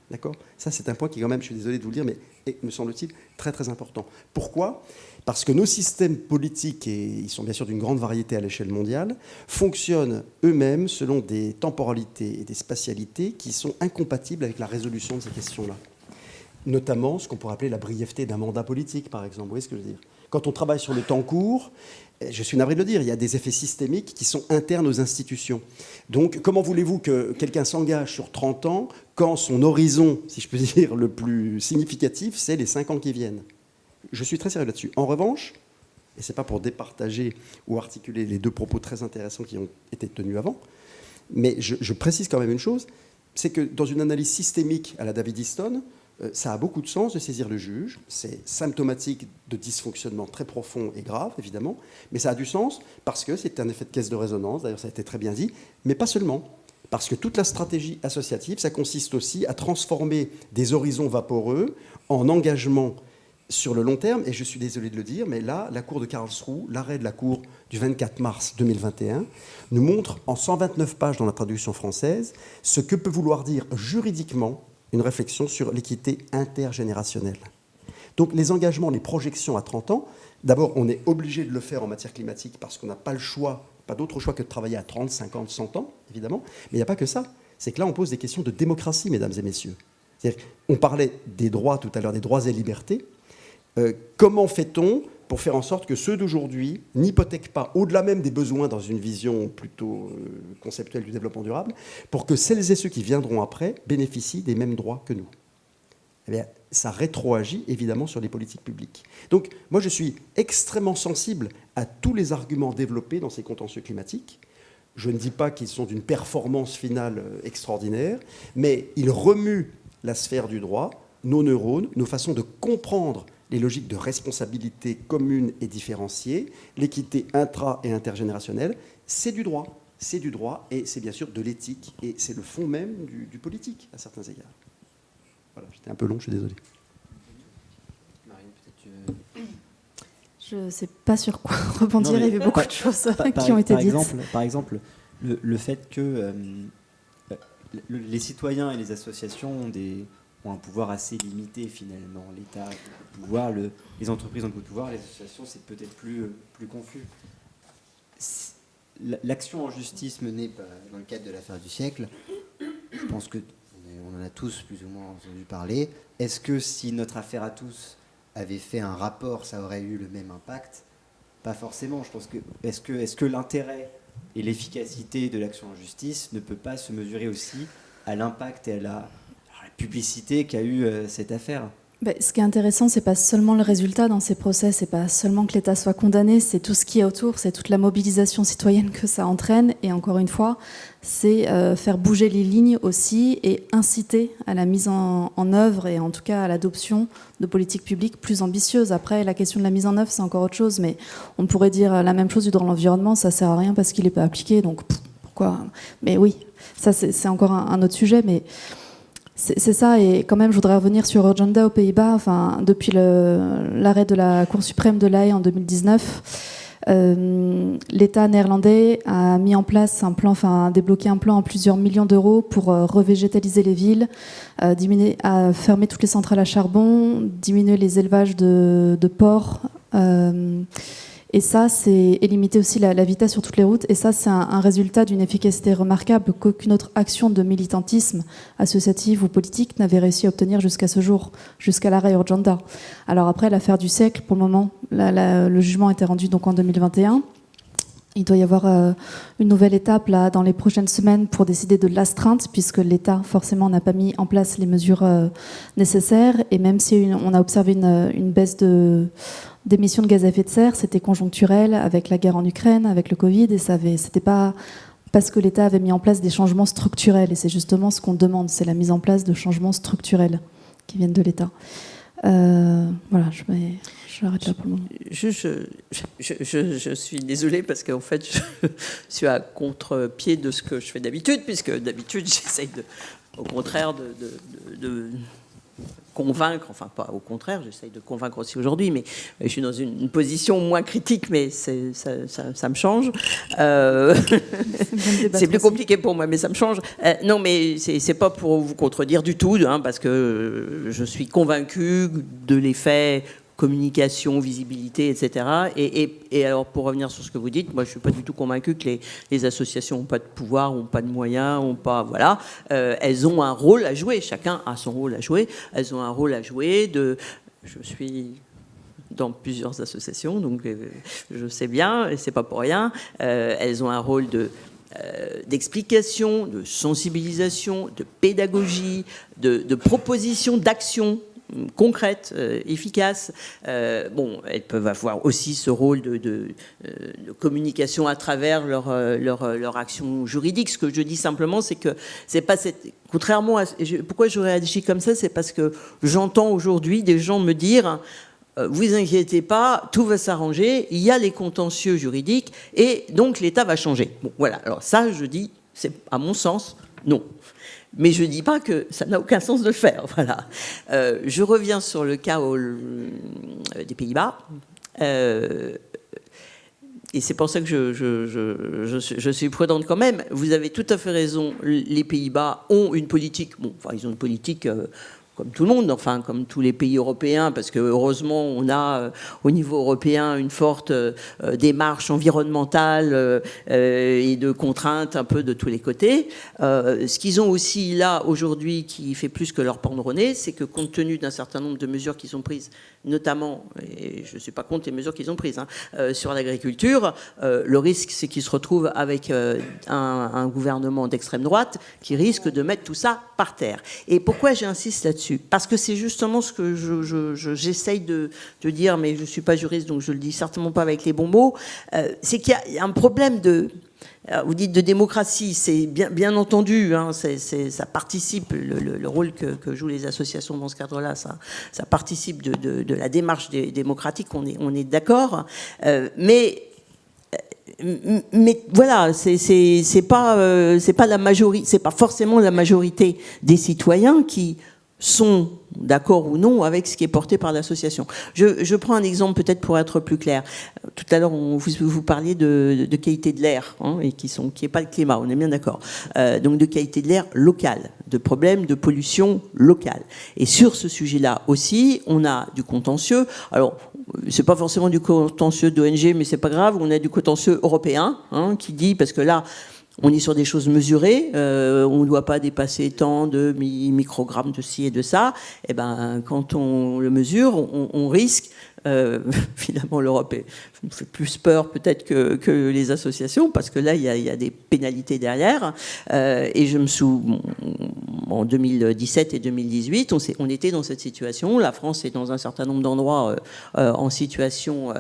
D'accord ? Ça, c'est un point qui, quand même, je suis désolé de vous le dire, mais est, me semble-t-il, très très important. Pourquoi ? Parce que nos systèmes politiques, et ils sont bien sûr d'une grande variété à l'échelle mondiale, fonctionnent eux-mêmes selon des temporalités et des spatialités qui sont incompatibles avec la résolution de ces questions-là. Notamment ce qu'on pourrait appeler la brièveté d'un mandat politique, par exemple. Vous voyez ce que je veux dire ? Quand on travaille sur le temps court, je suis navré de le dire, il y a des effets systémiques qui sont internes aux institutions. Donc, comment voulez-vous que quelqu'un s'engage sur 30 ans quand son horizon, si je peux dire, le plus significatif, c'est les 5 ans qui viennent ? Je suis très sérieux là-dessus. En revanche, et ce n'est pas pour départager ou articuler les deux propos très intéressants qui ont été tenus avant, mais je précise quand même une chose, c'est que dans une analyse systémique à la David Easton, ça a beaucoup de sens de saisir le juge. C'est symptomatique de dysfonctionnement très profond et grave, évidemment, mais ça a du sens parce que c'est un effet de caisse de résonance, d'ailleurs ça a été très bien dit, mais pas seulement. Parce que toute la stratégie associative, ça consiste aussi à transformer des horizons vaporeux en engagements sur le long terme, et je suis désolé de le dire, mais là, la Cour de Karlsruhe, l'arrêt de la Cour du 24 mars 2021, nous montre en 129 pages dans la traduction française ce que peut vouloir dire juridiquement une réflexion sur l'équité intergénérationnelle. Donc les engagements, les projections à 30 ans, d'abord on est obligé de le faire en matière climatique parce qu'on n'a pas le choix, pas d'autre choix que de travailler à 30, 50, 100 ans, évidemment, mais il n'y a pas que ça. C'est que là on pose des questions de démocratie, mesdames et messieurs. C'est-à-dire, on parlait des droits tout à l'heure, des droits et libertés. Comment fait-on pour faire en sorte que ceux d'aujourd'hui n'hypothèquent pas, au-delà même des besoins dans une vision plutôt conceptuelle du développement durable, pour que celles et ceux qui viendront après bénéficient des mêmes droits que nous? Eh bien, ça rétroagit évidemment sur les politiques publiques. Donc, moi, je suis extrêmement sensible à tous les arguments développés dans ces contentieux climatiques. Je ne dis pas qu'ils sont d'une performance finale extraordinaire, mais ils remuent la sphère du droit, nos neurones, nos façons de comprendre les logiques de responsabilité commune et différenciée, l'équité intra- et intergénérationnelle, c'est du droit. C'est du droit et c'est bien sûr de l'éthique. Et c'est le fond même du politique, à certains égards. Voilà, j'étais un peu long, je suis désolé. Marine, peut-être tu veux... Je ne sais pas sur quoi rebondir, Non, mais il y avait beaucoup de choses Par- qui ont été par dites. Par exemple, le fait que les citoyens et les associations ont un pouvoir assez limité finalement. L'État a beaucoup de pouvoir, les entreprises ont beaucoup de pouvoir, les associations c'est peut-être plus confus. L'action en justice menée dans le cadre de l'affaire du siècle, je pense qu'on en a tous plus ou moins entendu parler. Est-ce que si notre affaire à tous avait fait un rapport, ça aurait eu le même impact? Pas forcément. Je pense que est-ce que l'intérêt et l'efficacité de l'action en justice ne peut pas se mesurer aussi à l'impact et à la publicité qu'a eu cette affaire? Ce qui est intéressant, c'est pas seulement le résultat dans ces procès, c'est pas seulement que l'État soit condamné, c'est tout ce qui est autour, c'est toute la mobilisation citoyenne que ça entraîne. Et encore une fois, c'est faire bouger les lignes aussi et inciter à la mise en œuvre et en tout cas à l'adoption de politiques publiques plus ambitieuses. Après, la question de la mise en œuvre, c'est encore autre chose, mais on pourrait dire la même chose du droit de l'environnement, ça sert à rien parce qu'il n'est pas appliqué, donc pourquoi? Mais oui, ça c'est encore un autre sujet, mais... C'est ça, et quand même, je voudrais revenir sur Urgenda aux Pays-Bas. Enfin, depuis l'arrêt de la Cour suprême de l'Haye en 2019, l'État néerlandais a mis en place un plan, a débloqué un plan en plusieurs millions d'euros pour revégétaliser les villes, fermer toutes les centrales à charbon, diminuer les élevages de porcs. Et limiter aussi la vitesse sur toutes les routes. Et ça, c'est un résultat d'une efficacité remarquable qu'aucune autre action de militantisme associatif ou politique n'avait réussi à obtenir jusqu'à ce jour, jusqu'à l'arrêt Urgenda. Alors après, l'affaire du siècle, pour le moment, le jugement a été rendu donc en 2021. Il doit y avoir une nouvelle étape là, dans les prochaines semaines pour décider de l'astreinte, puisque l'État, forcément, n'a pas mis en place les mesures nécessaires. Et même si on a observé une baisse d'émissions de gaz à effet de serre, c'était conjoncturel avec la guerre en Ukraine, avec le Covid, et c'était pas parce que l'État avait mis en place des changements structurels. Et c'est justement ce qu'on demande, c'est la mise en place de changements structurels qui viennent de l'État. Voilà, je m'arrête là pour le moment. Je suis désolée parce qu'en fait, je suis à contre-pied de ce que je fais d'habitude, puisque d'habitude, j'essaye au contraire de convaincre, enfin pas au contraire, j'essaye de convaincre aussi aujourd'hui, mais je suis dans une position moins critique, mais ça me change. C'est plus compliqué pour moi, mais ça me change. Non, mais c'est pas pour vous contredire du tout, parce que je suis convaincue de l'effet communication, visibilité, etc. Et alors, pour revenir sur ce que vous dites, moi, je ne suis pas du tout convaincue que les associations n'ont pas de pouvoir, n'ont pas de moyens, n'ont pas... Voilà. Elles ont un rôle à jouer. Chacun a son rôle à jouer. Elles ont un rôle à jouer Je suis dans plusieurs associations, donc je sais bien, et c'est pas pour rien. Elles ont un rôle d'explication, de sensibilisation, de pédagogie, de proposition, d'action concrètes, efficaces. Elles peuvent avoir aussi ce rôle de communication à travers leur action juridique. Ce que je dis simplement, c'est que c'est pas contrairement à... Pourquoi je réagis comme ça, c'est parce que j'entends aujourd'hui des gens me dire vous inquiétez pas, tout va s'arranger, il y a les contentieux juridiques et donc l'État va changer. Bon, voilà. Alors ça, je dis, c'est à mon sens, non. Mais je ne dis pas que ça n'a aucun sens de le faire. Voilà. Je reviens sur le cas des Pays-Bas. Et c'est pour ça que je suis prudente quand même. Vous avez tout à fait raison. Les Pays-Bas ont une politique. Ils ont une politique... comme tout le monde, enfin comme tous les pays européens, parce que heureusement on a au niveau européen une forte démarche environnementale et de contraintes un peu de tous les côtés. Ce qu'ils ont aussi là aujourd'hui qui fait plus que leur pendre au nez, c'est que compte tenu d'un certain nombre de mesures qu'ils ont prises, notamment, et je ne suis pas contre les mesures qu'ils ont prises, sur l'agriculture, le risque c'est qu'ils se retrouvent avec un gouvernement d'extrême droite qui risque de mettre tout ça par terre. Et pourquoi j'insiste là-dessus ? Parce que c'est justement ce que j'essaye de dire, mais je ne suis pas juriste, donc je ne le dis certainement pas avec les bons mots, c'est qu'il y a un problème Alors, vous dites de démocratie, c'est bien entendu, hein, ça participe, le rôle que jouent les associations dans ce cadre-là, ça participe de la démarche démocratique, on est d'accord, mais voilà, c'est pas la majorité, c'est pas forcément la majorité des citoyens qui sont d'accord ou non avec ce qui est porté par l'association. Je prends un exemple peut-être pour être plus clair. Tout à l'heure, vous parliez de qualité de l'air, hein, et qui est pas le climat, on est bien d'accord. Donc de qualité de l'air locale, de problèmes de pollution locale. Et sur ce sujet-là aussi, on a du contentieux. Alors, c'est pas forcément du contentieux d'ONG, mais c'est pas grave. On a du contentieux européen, hein, qui dit, parce que là, on est sur des choses mesurées, on ne doit pas dépasser tant de microgrammes de ci et de ça. Et ben, quand on le mesure, on risque, finalement l'Europe me fait plus peur peut-être que les associations, parce que là, il y a des pénalités derrière. Et je me souviens, en 2017 et 2018, on était dans cette situation. La France est dans un certain nombre d'endroits en situation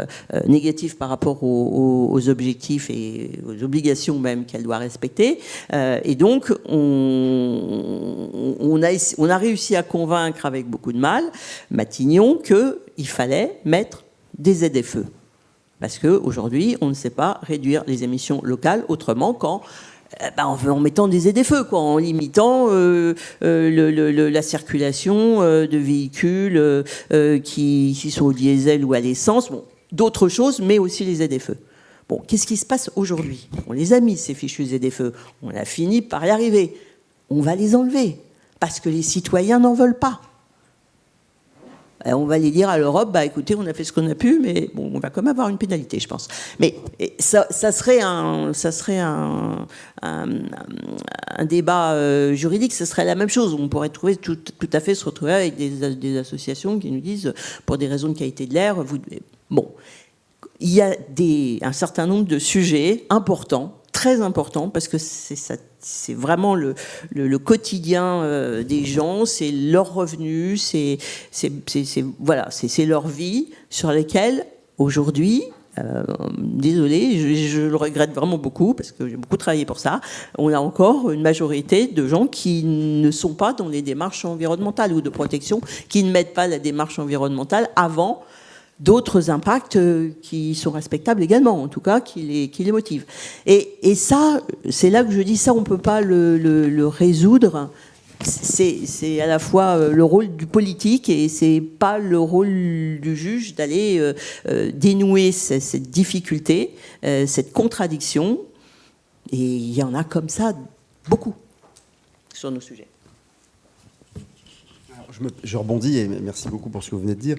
négative par rapport aux objectifs et aux obligations même qu'elle doit respecter. Et donc, on a réussi à convaincre avec beaucoup de mal Matignon qu'il fallait mettre des ZFE. Parce qu'aujourd'hui, on ne sait pas réduire les émissions locales autrement qu'en en mettant des ZFE, quoi, en limitant la circulation de véhicules qui sont au diesel ou à l'essence, bon, d'autres choses, mais aussi les ZFE. Bon, qu'est-ce qui se passe aujourd'hui? On les a mis, ces fichus ZFE. On a fini par y arriver. On va les enlever, parce que les citoyens n'en veulent pas. On va les dire à l'Europe, bah écoutez, on a fait ce qu'on a pu, mais bon, on va quand même avoir une pénalité, je pense. Mais ça serait un débat juridique, ça serait la même chose. On pourrait tout à fait se retrouver avec des associations qui nous disent, pour des raisons de qualité de l'air, bon, il y a un certain nombre de sujets importants, très importants, parce que c'est vraiment le quotidien des gens, c'est leurs revenus, voilà, c'est leur vie sur lesquelles, aujourd'hui, désolé, je le regrette vraiment beaucoup, parce que j'ai beaucoup travaillé pour ça, on a encore une majorité de gens qui ne sont pas dans les démarches environnementales ou de protection, qui ne mettent pas la démarche environnementale avant d'autres impacts qui sont respectables également, en tout cas, qui les motivent. Et ça, c'est là que je dis ça, on ne peut pas le résoudre. C'est à la fois le rôle du politique et c'est pas le rôle du juge d'aller dénouer cette difficulté, cette contradiction. Et il y en a comme ça beaucoup sur nos sujets. Alors, je rebondis et merci beaucoup pour ce que vous venez de dire.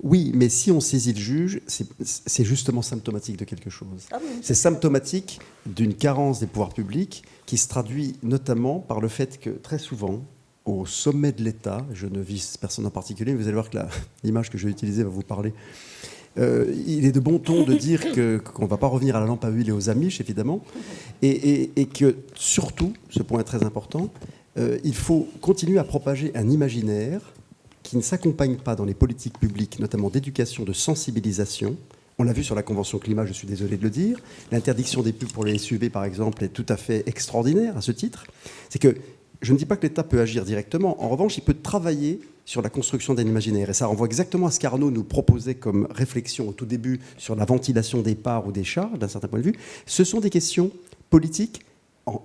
Oui, mais si on saisit le juge, c'est justement symptomatique de quelque chose. Ah oui. C'est symptomatique d'une carence des pouvoirs publics qui se traduit notamment par le fait que très souvent, au sommet de l'État, je ne vise personne en particulier, mais vous allez voir que l'image que je vais utiliser va vous parler. Il est de bon ton de dire qu'on ne va pas revenir à la lampe à huile et aux amiches, évidemment, et que surtout, ce point est très important, il faut continuer à propager un imaginaire qui ne s'accompagne pas dans les politiques publiques, notamment d'éducation, de sensibilisation. On l'a vu sur la Convention climat, je suis désolé de le dire. L'interdiction des pubs pour les SUV, par exemple, est tout à fait extraordinaire à ce titre. C'est que je ne dis pas que l'État peut agir directement. En revanche, il peut travailler sur la construction d'un imaginaire. Et ça renvoie exactement à ce qu'Arnaud nous proposait comme réflexion au tout début sur la ventilation des parts ou des chats, d'un certain point de vue. Ce sont des questions politiques,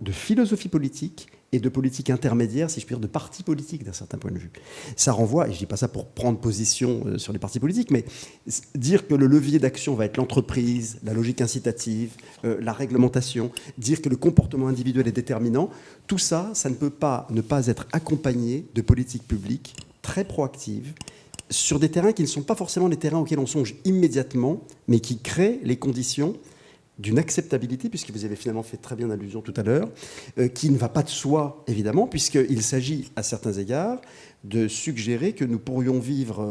de philosophie politique, et de politique intermédiaire, si je puis dire, de partis politiques d'un certain point de vue. Ça renvoie, et je ne dis pas ça pour prendre position sur les partis politiques, mais dire que le levier d'action va être l'entreprise, la logique incitative, la réglementation, dire que le comportement individuel est déterminant, tout ça, ça ne peut pas ne pas être accompagné de politiques publiques très proactives sur des terrains qui ne sont pas forcément les terrains auxquels on songe immédiatement, mais qui créent les conditions d'une acceptabilité, puisque vous avez finalement fait très bien allusion tout à l'heure, qui ne va pas de soi, évidemment, puisqu'il s'agit, à certains égards, de suggérer que nous pourrions vivre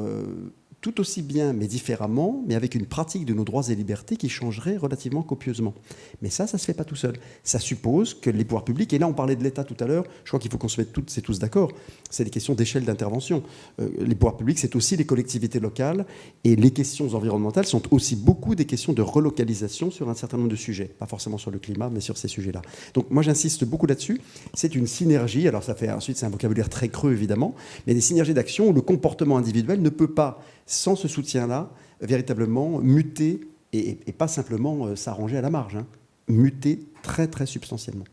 tout aussi bien, mais différemment, mais avec une pratique de nos droits et libertés qui changerait relativement copieusement. Mais ça ne se fait pas tout seul. Ça suppose que les pouvoirs publics, et là on parlait de l'État tout à l'heure, je crois qu'il faut qu'on se mette toutes et tous d'accord, c'est des questions d'échelle d'intervention. Les pouvoirs publics, c'est aussi les collectivités locales, et les questions environnementales sont aussi beaucoup des questions de relocalisation sur un certain nombre de sujets, pas forcément sur le climat, mais sur ces sujets-là. Donc moi j'insiste beaucoup là-dessus, c'est une synergie, alors ça fait ensuite c'est un vocabulaire très creux évidemment, mais des synergies d'action où le comportement individuel ne peut pas, sans ce soutien-là, véritablement muter, et pas simplement s'arranger à la marge, hein, muter très très substantiellement.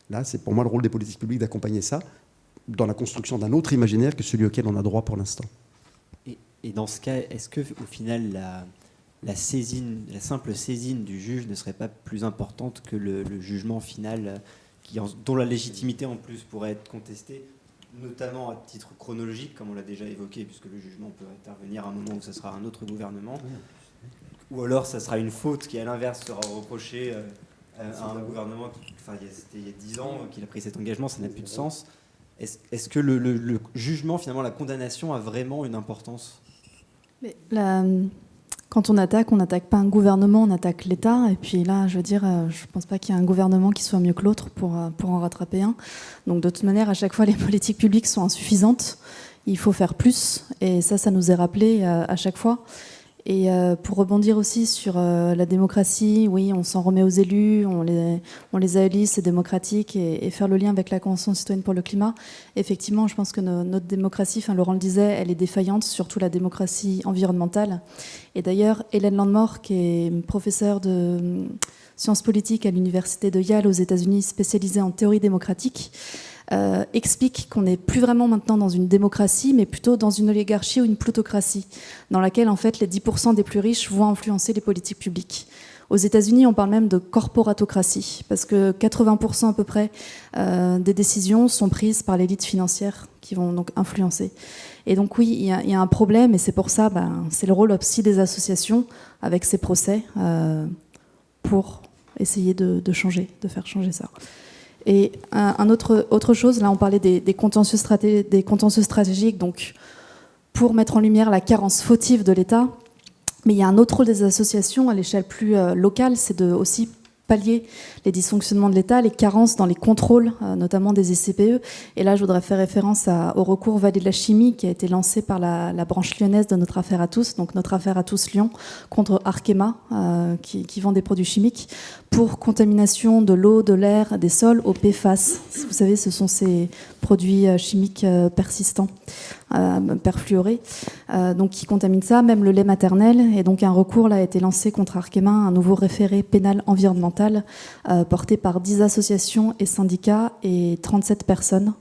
Là, c'est pour moi le rôle des politiques publiques d'accompagner ça dans la construction d'un autre imaginaire que celui auquel on a droit pour l'instant. Et dans ce cas, est-ce que au final la simple saisine du juge ne serait pas plus importante que le jugement final dont la légitimité en plus pourrait être contestée, notamment à titre chronologique, comme on l'a déjà évoqué, puisque le jugement peut intervenir à un moment où ce sera un autre gouvernement, ou alors ça sera une faute qui, à l'inverse, sera reprochée à un gouvernement c'était il y a 10 ans qu'il a pris cet engagement, ça n'a plus de sens. Est-ce que le jugement, finalement, la condamnation a vraiment une importance ? Mais quand on n'attaque pas un gouvernement, on attaque l'État. Et puis là, je veux dire, je ne pense pas qu'il y ait un gouvernement qui soit mieux que l'autre pour en rattraper un. Donc de toute manière, à chaque fois, les politiques publiques sont insuffisantes. Il faut faire plus. Et ça nous est rappelé à chaque fois. Et pour rebondir aussi sur la démocratie, oui, on s'en remet aux élus, on les a élus, c'est démocratique, et faire le lien avec la Convention citoyenne pour le climat. Effectivement, je pense que notre démocratie, Laurent le disait, elle est défaillante, surtout la démocratie environnementale. Et d'ailleurs, Hélène Landemore, qui est professeure de sciences politiques à l'université de Yale aux États-Unis, spécialisée en théorie démocratique, explique qu'on n'est plus vraiment maintenant dans une démocratie, mais plutôt dans une oligarchie ou une plutocratie, dans laquelle en fait les 10% des plus riches vont influencer les politiques publiques. Aux États-Unis, on parle même de corporatocratie, parce que 80% à peu près des décisions sont prises par l'élite financière qui vont donc influencer. Et donc oui, il y a un problème, et c'est pour ça, c'est le rôle aussi des associations avec ces procès pour essayer de faire changer ça. Et autre chose, là on parlait des contentieux stratégiques, donc pour mettre en lumière la carence fautive de l'État. Mais il y a un autre rôle des associations à l'échelle plus locale, c'est de aussi pallier les dysfonctionnements de l'État, les carences dans les contrôles, notamment des ICPE. Et là, je voudrais faire référence au recours Vallée de la Chimie qui a été lancé par la branche lyonnaise de Notre Affaire à tous, donc Notre Affaire à tous Lyon, contre Arkema, qui vend des produits chimiques, pour contamination de l'eau, de l'air, des sols au PFAS. Vous savez, ce sont ces produits chimiques persistants, perfluorés, donc qui contaminent ça, même le lait maternel. Et donc un recours là, a été lancé contre Arkema, un nouveau référé pénal environnemental porté par 10 associations et syndicats et 37 personnes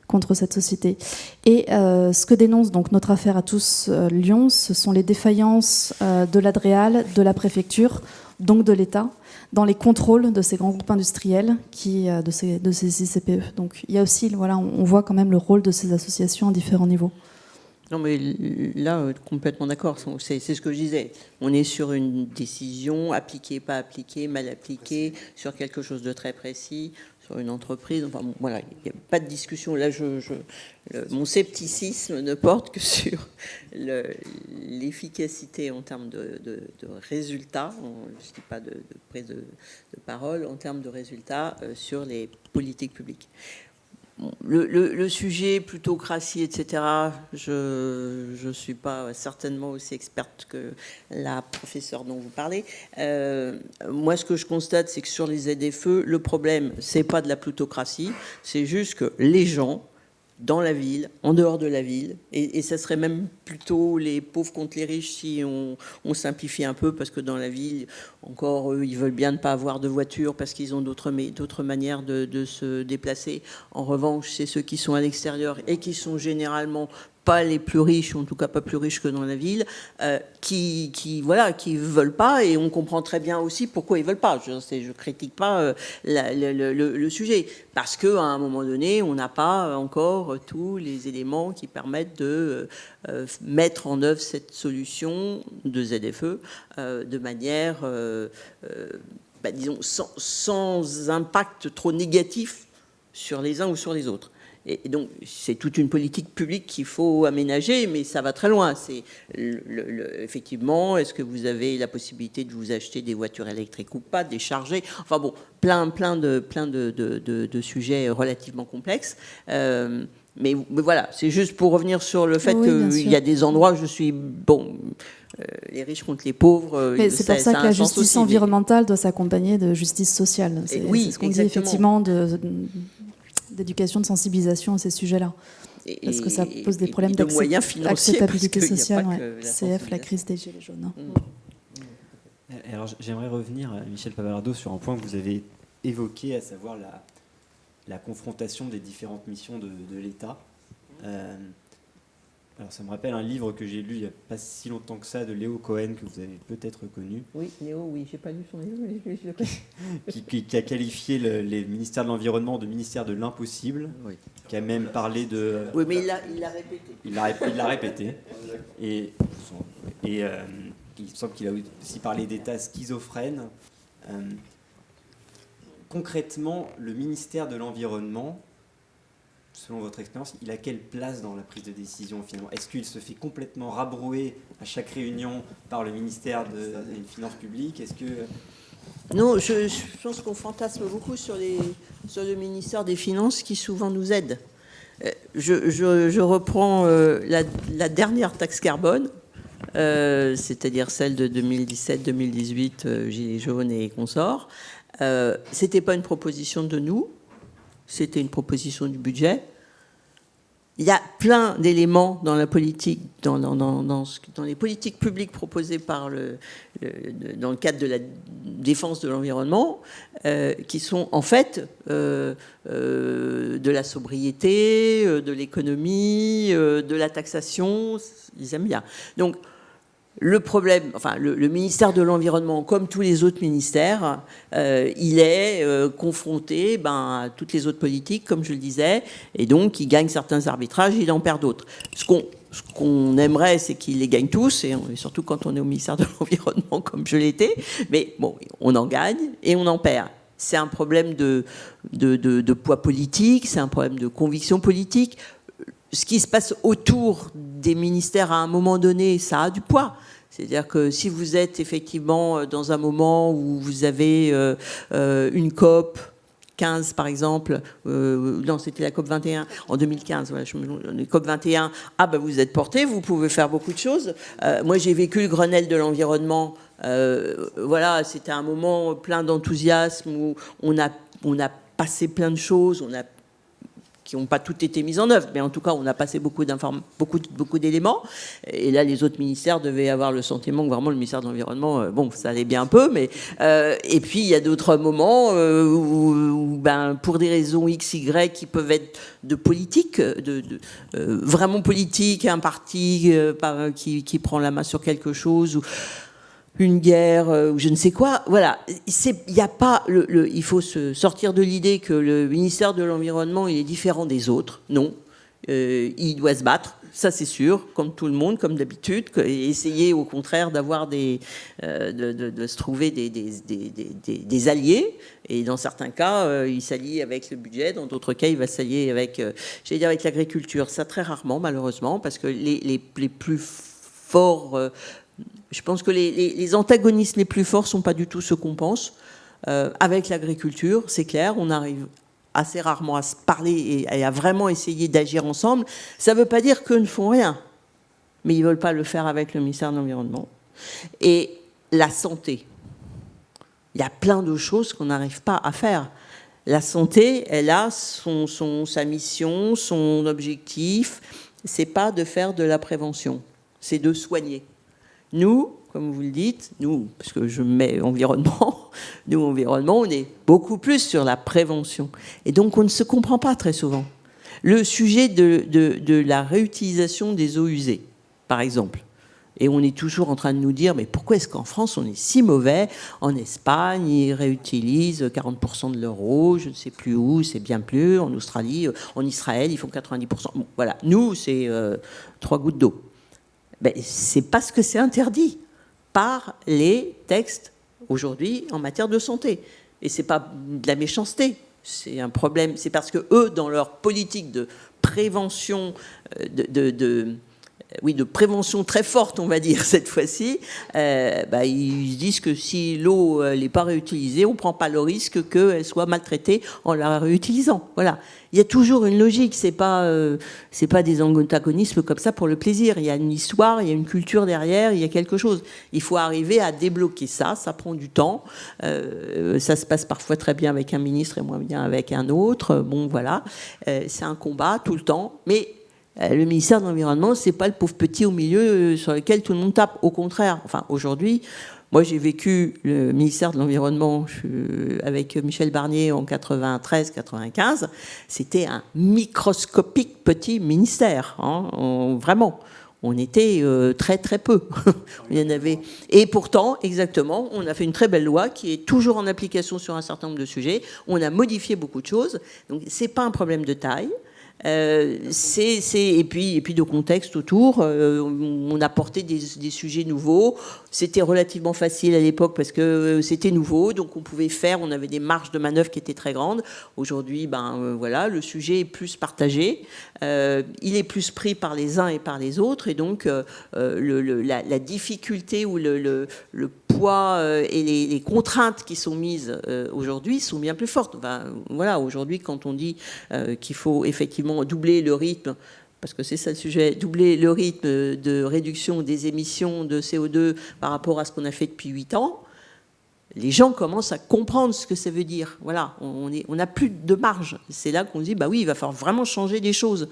contre cette société. Et ce que dénonce donc Notre Affaire à tous Lyon, ce sont les défaillances de l'Adréal, de la préfecture, donc de l'État, dans les contrôles de ces grands groupes industriels, de ces ICPE. Donc il y a aussi, voilà, on voit quand même le rôle de ces associations à différents niveaux. Non, mais là, complètement d'accord. C'est ce que je disais. On est sur une décision appliquée, pas appliquée, mal appliquée, sur quelque chose de très précis, sur une entreprise. Enfin, bon, voilà, il n'y a pas de discussion. Là, mon scepticisme ne porte que sur l'efficacité en termes de résultats. Je ne dis pas de prise de parole, en termes de résultats sur les politiques publiques. Le sujet plutocratie, etc., je ne suis pas certainement aussi experte que la professeure dont vous parlez. Moi, ce que je constate, c'est que sur les ZFE, le problème, c'est pas de la plutocratie, c'est juste que les gens, dans la ville, en dehors de la ville, et ça serait même plutôt les pauvres contre les riches si on simplifie un peu, parce que dans la ville, encore, eux, ils veulent bien ne pas avoir de voiture parce qu'ils ont d'autres manières de se déplacer. En revanche, c'est ceux qui sont à l'extérieur et qui sont généralement pas les plus riches, en tout cas pas plus riches que dans la ville, qui veulent pas, et on comprend très bien aussi pourquoi ils veulent pas. Je critique pas le sujet, parce que à un moment donné, on n'a pas encore tous les éléments qui permettent de mettre en œuvre cette solution de ZFE de manière, disons, sans impact trop négatif sur les uns ou sur les autres. Et donc, c'est toute une politique publique qu'il faut aménager, mais ça va très loin. C'est effectivement, est-ce que vous avez la possibilité de vous acheter des voitures électriques ou pas, de les charger? Enfin bon, plein de sujets relativement complexes. Mais voilà, c'est juste pour revenir sur le fait qu'il y a des endroits où je suis... Bon, les riches contre les pauvres... Mais c'est pour ça que la justice environnementale doit s'accompagner de justice sociale. C'est ce qu'on dit effectivement d'éducation, de sensibilisation à ces sujets-là. Parce que ça pose des problèmes d'acceptabilité sociale. CF, la crise des Gilets jaunes. Alors j'aimerais revenir, Michel Papalardo, sur un point que vous avez évoqué, à savoir la confrontation des différentes missions de l'État. Alors ça me rappelle un livre que j'ai lu il n'y a pas si longtemps que ça, de Léo Cohen, que vous avez peut-être connu. Oui, Léo, oui, j'ai pas lu son livre, mais je le connais. qui a qualifié les ministères de l'Environnement de ministère de l'impossible, qui a même parlé de... Oui, mais il l'a répété. Il l'a répété. Et il me semble qu'il a aussi parlé d'État schizophrène. Concrètement, le ministère de l'Environnement, selon votre expérience, il a quelle place dans la prise de décision finalement? Est-ce qu'il se fait complètement rabrouer à chaque réunion par le ministère des Finances publiques? Est-ce que... Non, je pense qu'on fantasme beaucoup sur le ministère des Finances qui souvent nous aide. Je reprends la dernière taxe carbone, c'est-à-dire celle de 2017-2018, Gilets jaunes et consorts. C'était pas une proposition de nous, c'était une proposition du budget. Il y a plein d'éléments dans la politique, dans les politiques publiques proposées dans le cadre de la défense de l'environnement, qui sont en fait de la sobriété, de l'économie, de la taxation. Ils aiment bien. Donc, le problème, enfin, le ministère de l'Environnement, comme tous les autres ministères, il est confronté à toutes les autres politiques, comme je le disais, et donc il gagne certains arbitrages, il en perd d'autres. Ce qu'on aimerait, c'est qu'il les gagne tous, et surtout quand on est au ministère de l'Environnement, comme je l'étais, mais bon, on en gagne et on en perd. C'est un problème de poids politique, c'est un problème de conviction politique. Ce qui se passe autour des ministères à un moment donné, ça a du poids. C'est-à-dire que si vous êtes effectivement dans un moment où vous avez une COP 15 par exemple, non c'était la COP 21 en 2015, voilà, COP 21, vous êtes porté, vous pouvez faire beaucoup de choses. Moi j'ai vécu le Grenelle de l'environnement, voilà, c'était un moment plein d'enthousiasme où on a passé plein de choses, qui n'ont pas toutes été mises en œuvre, mais en tout cas, on a passé beaucoup d'éléments. Et là, les autres ministères devaient avoir le sentiment que vraiment le ministère de l'Environnement, ça allait bien un peu, mais... et puis, il y a d'autres moments où pour des raisons X, Y, qui peuvent être de politique, vraiment politique, un parti qui prend la main sur quelque chose, ou une guerre ou je ne sais quoi. Voilà, il n'y a pas il faut se sortir de l'idée que le ministère de l'Environnement il est différent des autres. Non, il doit se battre, ça c'est sûr, comme tout le monde, comme d'habitude, et essayer au contraire d'avoir de se trouver des alliés. Et dans certains cas, il s'allie avec le budget, dans d'autres cas, il va s'allier avec l'agriculture. Ça très rarement, malheureusement, parce que les plus forts je pense que les antagonistes les plus forts ne sont pas du tout ceux qu'on pense. Avec l'agriculture, c'est clair, on arrive assez rarement à se parler et à vraiment essayer d'agir ensemble. Ça ne veut pas dire qu'eux ne font rien, mais ils ne veulent pas le faire avec le ministère de l'Environnement. Et la santé, il y a plein de choses qu'on n'arrive pas à faire. La santé, elle a sa mission, son objectif. Ce n'est pas de faire de la prévention, c'est de soigner. Nous, comme vous le dites, parce que je mets environnement, on est beaucoup plus sur la prévention. Et donc, on ne se comprend pas très souvent. Le sujet de la réutilisation des eaux usées, par exemple. Et on est toujours en train de nous dire, mais pourquoi est-ce qu'en France, on est si mauvais? En Espagne, ils réutilisent 40% de leur eau, je ne sais plus où, c'est bien plus. En Australie, en Israël, ils font 90%. Bon, voilà, nous, c'est 3 gouttes d'eau. C'est parce que c'est interdit par les textes aujourd'hui en matière de santé. Et ce n'est pas de la méchanceté, c'est un problème. C'est parce que eux, dans leur politique de prévention, de prévention très forte, on va dire, cette fois-ci, ils disent que si l'eau n'est pas réutilisée, on ne prend pas le risque qu'elle soit maltraitée en la réutilisant. Voilà. Il y a toujours une logique, c'est pas des antagonismes comme ça pour le plaisir. Il y a une histoire, il y a une culture derrière, il y a quelque chose. Il faut arriver à débloquer ça prend du temps. Ça se passe parfois très bien avec un ministre et moins bien avec un autre. Bon, voilà. C'est un combat tout le temps, mais le ministère de l'Environnement, c'est pas le pauvre petit au milieu sur lequel tout le monde tape. Au contraire, enfin aujourd'hui, moi j'ai vécu le ministère de l'Environnement avec Michel Barnier en 93-95. C'était un microscopique petit ministère, hein, vraiment. On était très très peu. Il y en avait. Et pourtant, exactement, on a fait une très belle loi qui est toujours en application sur un certain nombre de sujets. On a modifié beaucoup de choses. Donc c'est pas un problème de taille. Et puis de contexte autour. On apportait des sujets nouveaux. C'était relativement facile à l'époque parce que c'était nouveau, donc on pouvait faire. On avait des marges de manœuvre qui étaient très grandes. Aujourd'hui, voilà, le sujet est plus partagé. Il est plus pris par les uns et par les autres, et donc la difficulté ou le poids et les contraintes qui sont mises aujourd'hui sont bien plus fortes. Voilà, aujourd'hui, quand on dit qu'il faut effectivement doubler le rythme, parce que c'est ça le sujet, doubler le rythme de réduction des émissions de CO2 par rapport à ce qu'on a fait depuis 8 ans, les gens commencent à comprendre ce que ça veut dire. Voilà, on n'a plus de marge. C'est là qu'on dit, oui, il va falloir vraiment changer des choses.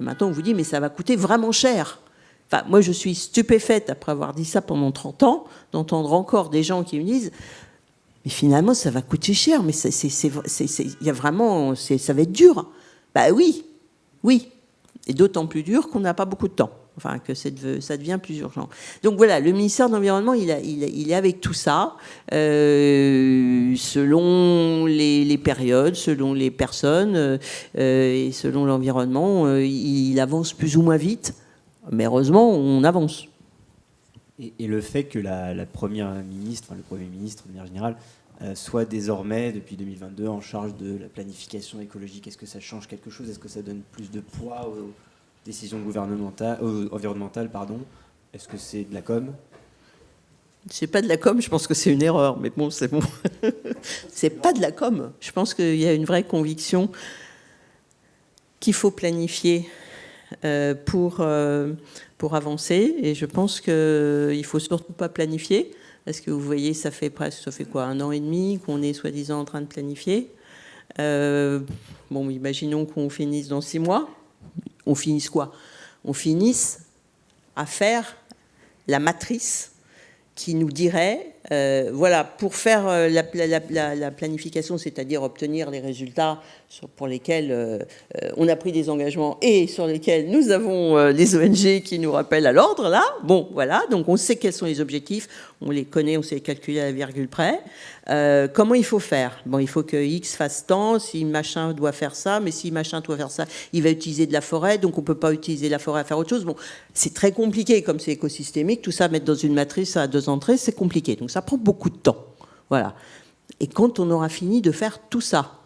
Et maintenant, on vous dit, mais ça va coûter vraiment cher. Enfin, moi, je suis stupéfaite, après avoir dit ça pendant 30 ans, d'entendre encore des gens qui me disent, mais finalement, ça va coûter cher, mais y a vraiment, ça va être dur. Oui. Et d'autant plus dur qu'on n'a pas beaucoup de temps. Enfin, que ça devient plus urgent. Donc voilà, le ministère de l'Environnement, il est avec tout ça, selon les périodes, selon les personnes et selon l'environnement, il avance plus ou moins vite. Mais heureusement, on avance. Et le fait que la première ministre, le Premier ministre de manière générale, soit désormais, depuis 2022, en charge de la planification écologique, est-ce que ça change quelque chose? Est-ce que ça donne plus de poids aux décisions environnementales, Est-ce que c'est de la com? C'est pas de la com, je pense que c'est une erreur, mais bon, c'est bon. C'est pas de la com. Je pense qu'il y a une vraie conviction qu'il faut planifier pour avancer, et je pense qu'il faut surtout pas planifier, parce que vous voyez, ça fait quoi, 1 an et demi qu'on est soi-disant en train de planifier. Imaginons qu'on finisse dans 6 mois. On finisse quoi? On finisse à faire la matrice qui nous dirait, pour faire la planification, c'est-à-dire obtenir les résultats pour lesquels on a pris des engagements et sur lesquels nous avons les ONG qui nous rappellent à l'ordre, là. Bon, voilà, donc on sait quels sont les objectifs, on les connaît, on sait les calculer à la virgule près. Comment il faut faire? Il faut que X fasse tant, si machin doit faire ça, mais si machin doit faire ça, il va utiliser de la forêt, donc on ne peut pas utiliser la forêt à faire autre chose. Bon, c'est très compliqué, comme c'est écosystémique, tout ça, mettre dans une matrice à 2 entrées, c'est compliqué. Donc ça prend beaucoup de temps. Voilà. Et quand on aura fini de faire tout ça,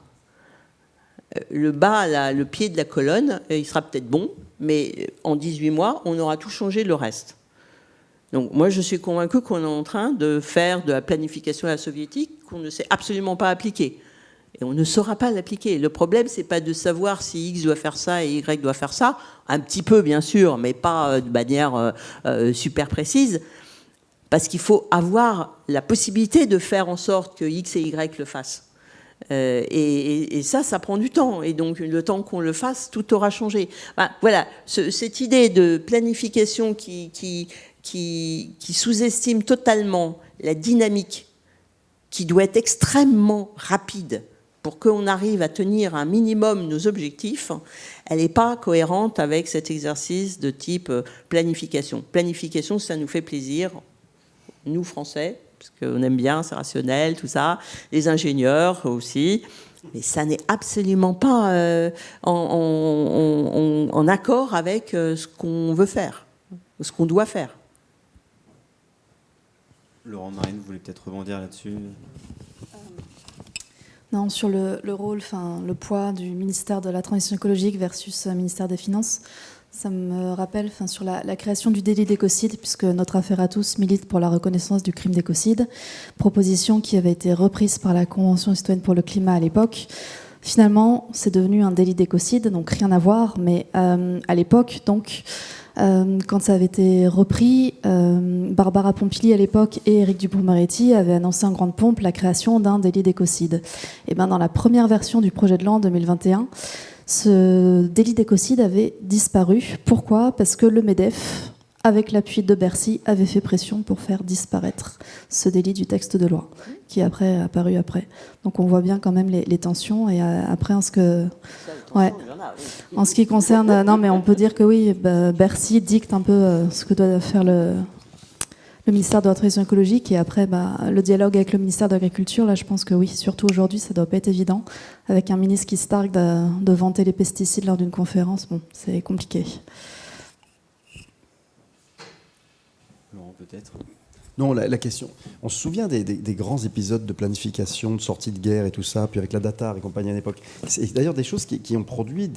le bas, là, le pied de la colonne, il sera peut-être bon, mais en 18 mois, on aura tout changé le reste. Donc moi, je suis convaincue qu'on est en train de faire de la planification à la soviétique qu'on ne sait absolument pas appliquer. Et on ne saura pas l'appliquer. Le problème, c'est pas de savoir si X doit faire ça et Y doit faire ça. Un petit peu, bien sûr, mais pas de manière super précise. Parce qu'il faut avoir la possibilité de faire en sorte que X et Y le fassent. Et ça prend du temps. Et donc, le temps qu'on le fasse, tout aura changé. Voilà, cette idée de planification qui sous-estime totalement la dynamique, qui doit être extrêmement rapide pour qu'on arrive à tenir un minimum nos objectifs, elle n'est pas cohérente avec cet exercice de type planification. Planification, ça nous fait plaisir, nous Français, parce qu'on aime bien, c'est rationnel, tout ça, les ingénieurs aussi, mais ça n'est absolument pas en accord avec ce qu'on veut faire, ce qu'on doit faire. Laurent Marine, vous voulez peut-être rebondir là-dessus? Non, sur le rôle, le poids du ministère de la Transition écologique versus ministère des Finances, ça me rappelle sur la création du délit d'écocide, puisque notre affaire à tous milite pour la reconnaissance du crime d'écocide, proposition qui avait été reprise par la Convention citoyenne pour le climat à l'époque. Finalement, c'est devenu un délit d'écocide, donc rien à voir, mais à l'époque, donc, quand ça avait été repris, Barbara Pompili à l'époque et Éric Dupond-Moretti avaient annoncé en grande pompe la création d'un délit d'écocide. Et bien dans la première version du projet de loi en 2021, ce délit d'écocide avait disparu. Pourquoi ? Parce que le MEDEF, avec l'appui de Bercy, avait fait pression pour faire disparaître ce délit du texte de loi, qui après a apparu après. Donc on voit bien quand même les tensions. Et après, en ce qui concerne... Non, mais on peut dire que oui, Bercy dicte un peu ce que doit faire le ministère de la Transition écologique. Et après, le dialogue avec le ministère de l'Agriculture, là, je pense que oui, surtout aujourd'hui, ça ne doit pas être évident. Avec un ministre qui se targue de vanter les pesticides lors d'une conférence, bon, c'est compliqué. Laurent, peut-être. Non, la question. On se souvient des grands épisodes de planification, de sortie de guerre et tout ça, puis avec la Datar et compagnie à l'époque. C'est d'ailleurs des choses qui ont produit,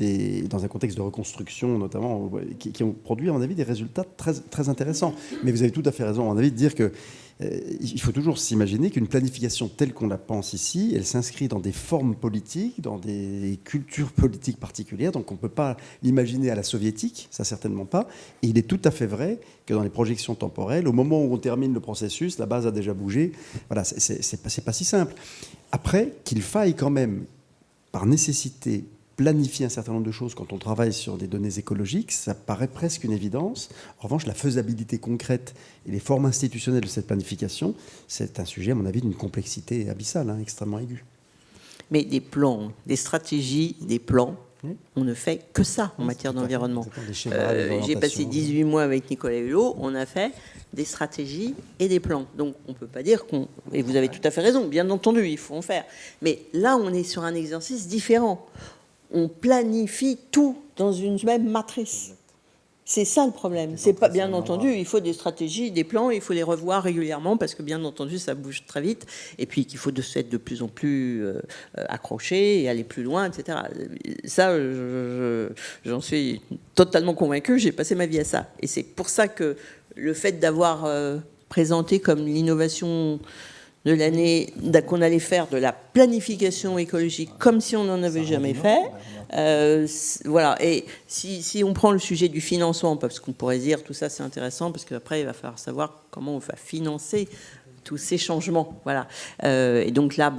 dans un contexte de reconstruction notamment, qui ont produit, à mon avis, des résultats très, très intéressants. Mais vous avez tout à fait raison, à mon avis, de dire que il faut toujours s'imaginer qu'une planification telle qu'on la pense ici, elle s'inscrit dans des formes politiques, dans des cultures politiques particulières, donc on ne peut pas l'imaginer à la soviétique, ça certainement pas. Et il est tout à fait vrai que dans les projections temporelles, au moment où on termine le processus, la base a déjà bougé. Voilà, c'est pas si simple. Après, qu'il faille quand même, par nécessité, planifier un certain nombre de choses quand on travaille sur des données écologiques, ça paraît presque une évidence. En revanche, la faisabilité concrète et les formes institutionnelles de cette planification, c'est un sujet, à mon avis, d'une complexité abyssale, extrêmement aiguë. Mais des plans, des stratégies, des plans, on ne fait que ça en matière d'environnement. J'ai passé 18 mois avec Nicolas Hulot, on a fait des stratégies et des plans. Donc on ne peut pas dire qu'on... Et vous avez tout à fait raison, bien entendu, il faut en faire. Mais là, on est sur un exercice différent. On planifie tout dans une même matrice. C'est ça le problème. C'est pas, bien entendu, il faut des stratégies, des plans, il faut les revoir régulièrement parce que bien entendu ça bouge très vite et puis qu'il faut être de plus en plus accroché et aller plus loin, etc. Ça, j'en suis totalement convaincu. J'ai passé ma vie à ça et c'est pour ça que le fait d'avoir présenté comme l'innovation de l'année qu'on allait faire de la planification écologique comme si on n'en avait jamais fait. Voilà. Et si on prend le sujet du financement, parce qu'on pourrait dire tout ça c'est intéressant, parce qu'après il va falloir savoir comment on va financer tous ces changements. Voilà. Et donc là,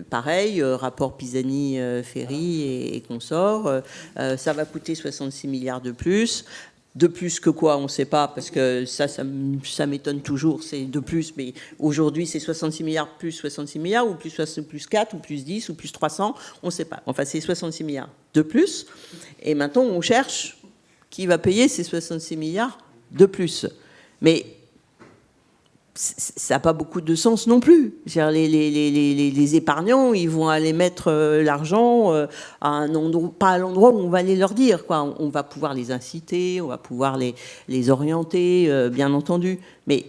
pareil, rapport Pisani-Ferry et consorts, ça va coûter 66 milliards de plus. De plus que quoi, on ne sait pas, parce que ça m'étonne toujours, c'est de plus, mais aujourd'hui c'est 66 milliards plus 66 milliards, ou plus 4, ou plus 10, ou plus 300, on ne sait pas. Enfin, c'est 66 milliards de plus, et maintenant on cherche qui va payer ces 66 milliards de plus. Mais ça n'a pas beaucoup de sens non plus. Les épargnants, ils vont aller mettre l'argent à un endroit, pas à l'endroit où on va aller leur dire, quoi. On va pouvoir les inciter, on va pouvoir les orienter, bien entendu. Mais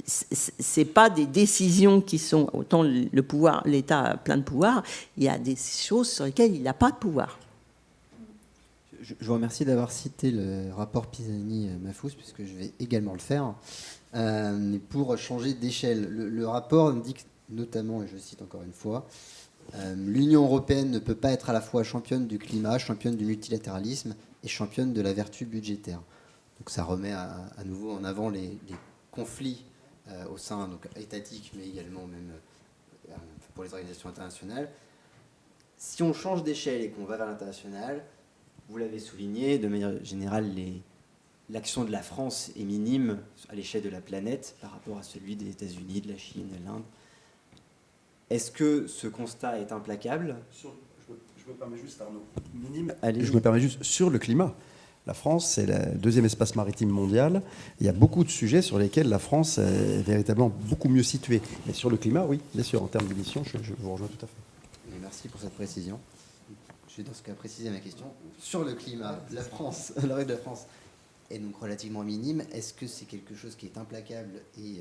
c'est pas des décisions qui sont... Autant le pouvoir, l'État a plein de pouvoirs, il y a des choses sur lesquelles il n'a pas de pouvoir. Je vous remercie d'avoir cité le rapport Pisani-Mafous, puisque je vais également le faire. Mais pour changer d'échelle, le rapport indique notamment, et je cite encore une fois, l'Union européenne ne peut pas être à la fois championne du climat, championne du multilatéralisme et championne de la vertu budgétaire. Donc ça remet à nouveau en avant les conflits au sein étatique, mais également même pour les organisations internationales. Si on change d'échelle et qu'on va vers l'international, vous l'avez souligné, de manière générale, l'action de la France est minime à l'échelle de la planète par rapport à celui des États-Unis, de la Chine, de l'Inde. Est-ce que ce constat est implacable ? Je me permets juste, Arnaud, minime. Allez-y. Je me permets juste, sur le climat, la France, c'est le deuxième espace maritime mondial. Il y a beaucoup de sujets sur lesquels la France est véritablement beaucoup mieux située. Mais sur le climat, oui, bien sûr, en termes d'émissions, je vous rejoins tout à fait. Merci pour cette précision. Je vais dans ce cas préciser ma question. Sur le climat, la France, la règle de la France est donc relativement minime. Est-ce que c'est quelque chose qui est implacable et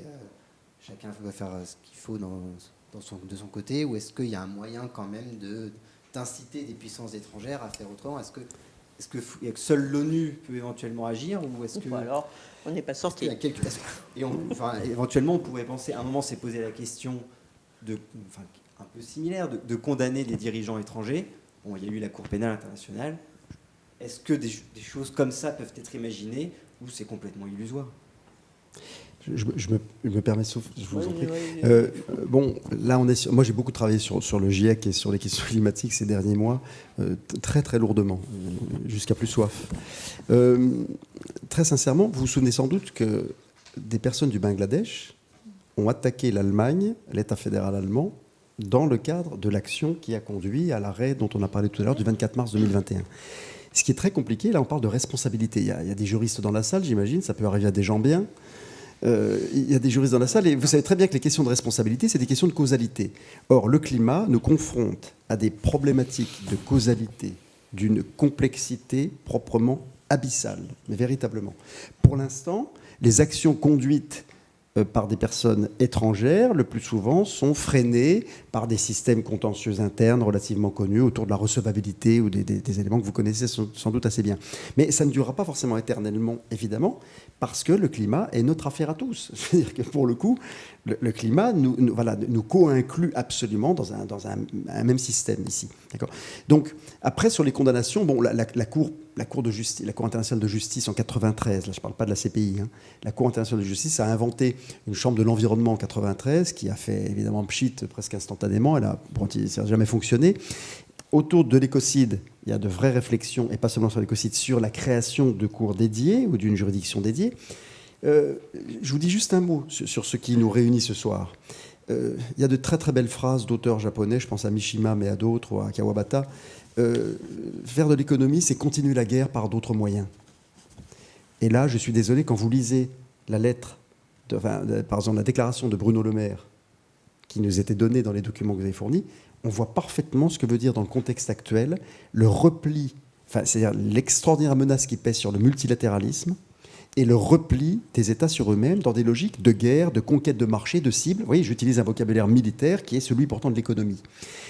chacun va faire ce qu'il faut de son côté, ou est-ce qu'il y a un moyen quand même d'inciter des puissances étrangères à faire autrement? Est-ce que seule l'ONU peut éventuellement agir, ou est-ce que... Alors, on n'est pas sorti. Éventuellement, on pourrait penser, à un moment, s'est posé la question un peu similaire, de condamner les dirigeants étrangers. Bon, il y a eu la Cour pénale internationale. Est-ce que des choses comme ça peuvent être imaginées, ou c'est complètement illusoire? Je me permets, je vous en prie. Bon, là, moi, j'ai beaucoup travaillé sur le GIEC et sur les questions climatiques ces derniers mois, très, très lourdement, jusqu'à plus soif. Très sincèrement, vous vous souvenez sans doute que des personnes du Bangladesh ont attaqué l'Allemagne, l'État fédéral allemand, dans le cadre de l'action qui a conduit à l'arrêt dont on a parlé tout à l'heure du 24 mars 2021. Ce qui est très compliqué, là, on parle de responsabilité. Il y a des juristes dans la salle, j'imagine, ça peut arriver à des gens bien. Il y a des juristes dans la salle et vous savez très bien que les questions de responsabilité, c'est des questions de causalité. Or, le climat nous confronte à des problématiques de causalité d'une complexité proprement abyssale, mais véritablement. Pour l'instant, les actions conduites par des personnes étrangères, le plus souvent, sont freinées par des systèmes contentieux internes relativement connus autour de la recevabilité ou des éléments que vous connaissez sans doute assez bien. Mais ça ne durera pas forcément éternellement, évidemment, parce que le climat est notre affaire à tous. C'est-à-dire que pour le coup, le climat nous co-inclut absolument dans un même système ici. D'accord ? Donc, après, sur les condamnations, bon, la Cour internationale de justice en 93, là je ne parle pas de la CPI, hein, la Cour internationale de justice a inventé une chambre de l'environnement en 93 qui a fait évidemment pchit presque instantanément, ça n'a jamais fonctionné. Autour de l'écocide, il y a de vraies réflexions, et pas seulement sur l'écocide, sur la création de cours dédiés ou d'une juridiction dédiée. Je vous dis juste un mot sur ce qui nous réunit ce soir. Il y a de très très belles phrases d'auteurs japonais, je pense à Mishima, mais à d'autres, ou à Kawabata. Faire de l'économie, c'est continuer la guerre par d'autres moyens. Et là, je suis désolé, quand vous lisez la lettre, par exemple la déclaration de Bruno Le Maire, qui nous était donnée dans les documents que vous avez fournis, on voit parfaitement ce que veut dire dans le contexte actuel le repli, c'est-à-dire l'extraordinaire menace qui pèse sur le multilatéralisme et le repli des États sur eux-mêmes dans des logiques de guerre, de conquête de marché, de cible. Vous voyez, j'utilise un vocabulaire militaire qui est celui pourtant de l'économie.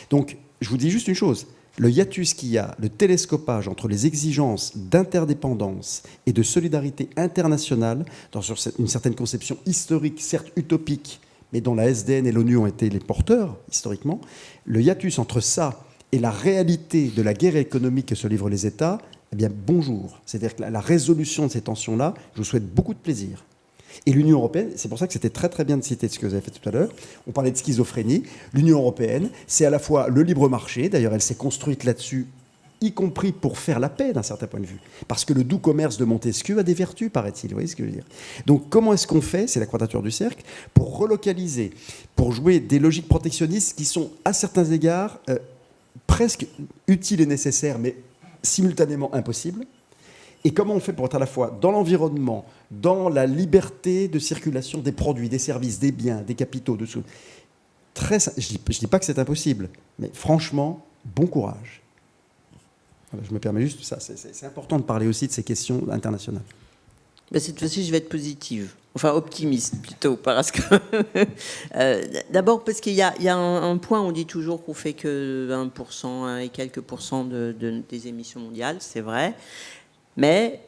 Donc, je vous dis juste une chose. Le hiatus qu'il y a, le télescopage entre les exigences d'interdépendance et de solidarité internationale, dans une certaine conception historique, certes utopique, mais dont la SDN et l'ONU ont été les porteurs, historiquement, le hiatus entre ça et la réalité de la guerre économique que se livrent les États, eh bien, bonjour. C'est-à-dire que la résolution de ces tensions-là, je vous souhaite beaucoup de plaisir. Et l'Union européenne, c'est pour ça que c'était très très bien de citer ce que vous avez fait tout à l'heure, on parlait de schizophrénie, l'Union européenne, c'est à la fois le libre marché, d'ailleurs elle s'est construite là-dessus, y compris pour faire la paix d'un certain point de vue. Parce que le doux commerce de Montesquieu a des vertus, paraît-il. Vous voyez ce que je veux dire ? Donc comment est-ce qu'on fait, c'est la quadrature du cercle, pour relocaliser, pour jouer des logiques protectionnistes qui sont à certains égards presque utiles et nécessaires, mais simultanément impossibles ? Et comment on fait pour être à la fois dans l'environnement, dans la liberté de circulation des produits, des services, des biens, des capitaux, de tout. Je dis pas que c'est impossible, mais franchement, bon courage. Voilà, je me permets juste ça. C'est important de parler aussi de ces questions internationales. Ben cette fois-ci, je vais être positive. Enfin, optimiste plutôt. Parce que d'abord, parce qu'il y a un point, on dit toujours qu'on fait que 1% et quelques pourcents des émissions mondiales, c'est vrai. Mais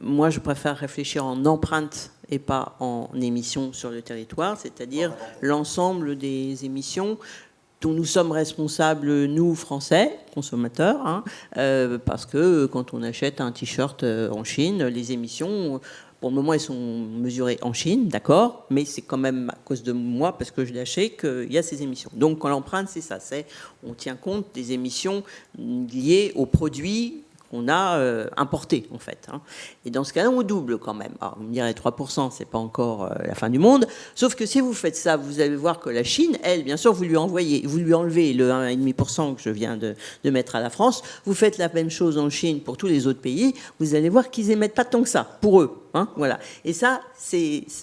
moi, je préfère réfléchir en empreinte et pas en émissions sur le territoire, c'est-à-dire l'ensemble des émissions dont nous sommes responsables, nous, Français, consommateurs, hein, parce que quand on achète un t-shirt en Chine, les émissions, pour le moment, elles sont mesurées en Chine, d'accord, mais c'est quand même à cause de moi, parce que je l'ai acheté, qu'il y a ces émissions. Donc, quand l'empreinte, c'est ça, on tient compte des émissions liées aux produits qu'on a importé, en fait. Hein. Et dans ce cas-là, on double quand même. Alors, vous me direz 3%, c'est pas encore la fin du monde. Sauf que si vous faites ça, vous allez voir que la Chine, elle, bien sûr, vous lui enlevez le 1,5% que je viens de mettre à la France. Vous faites la même chose en Chine pour tous les autres pays. Vous allez voir qu'ils émettent pas tant que ça, pour eux. Hein, voilà. Et ça,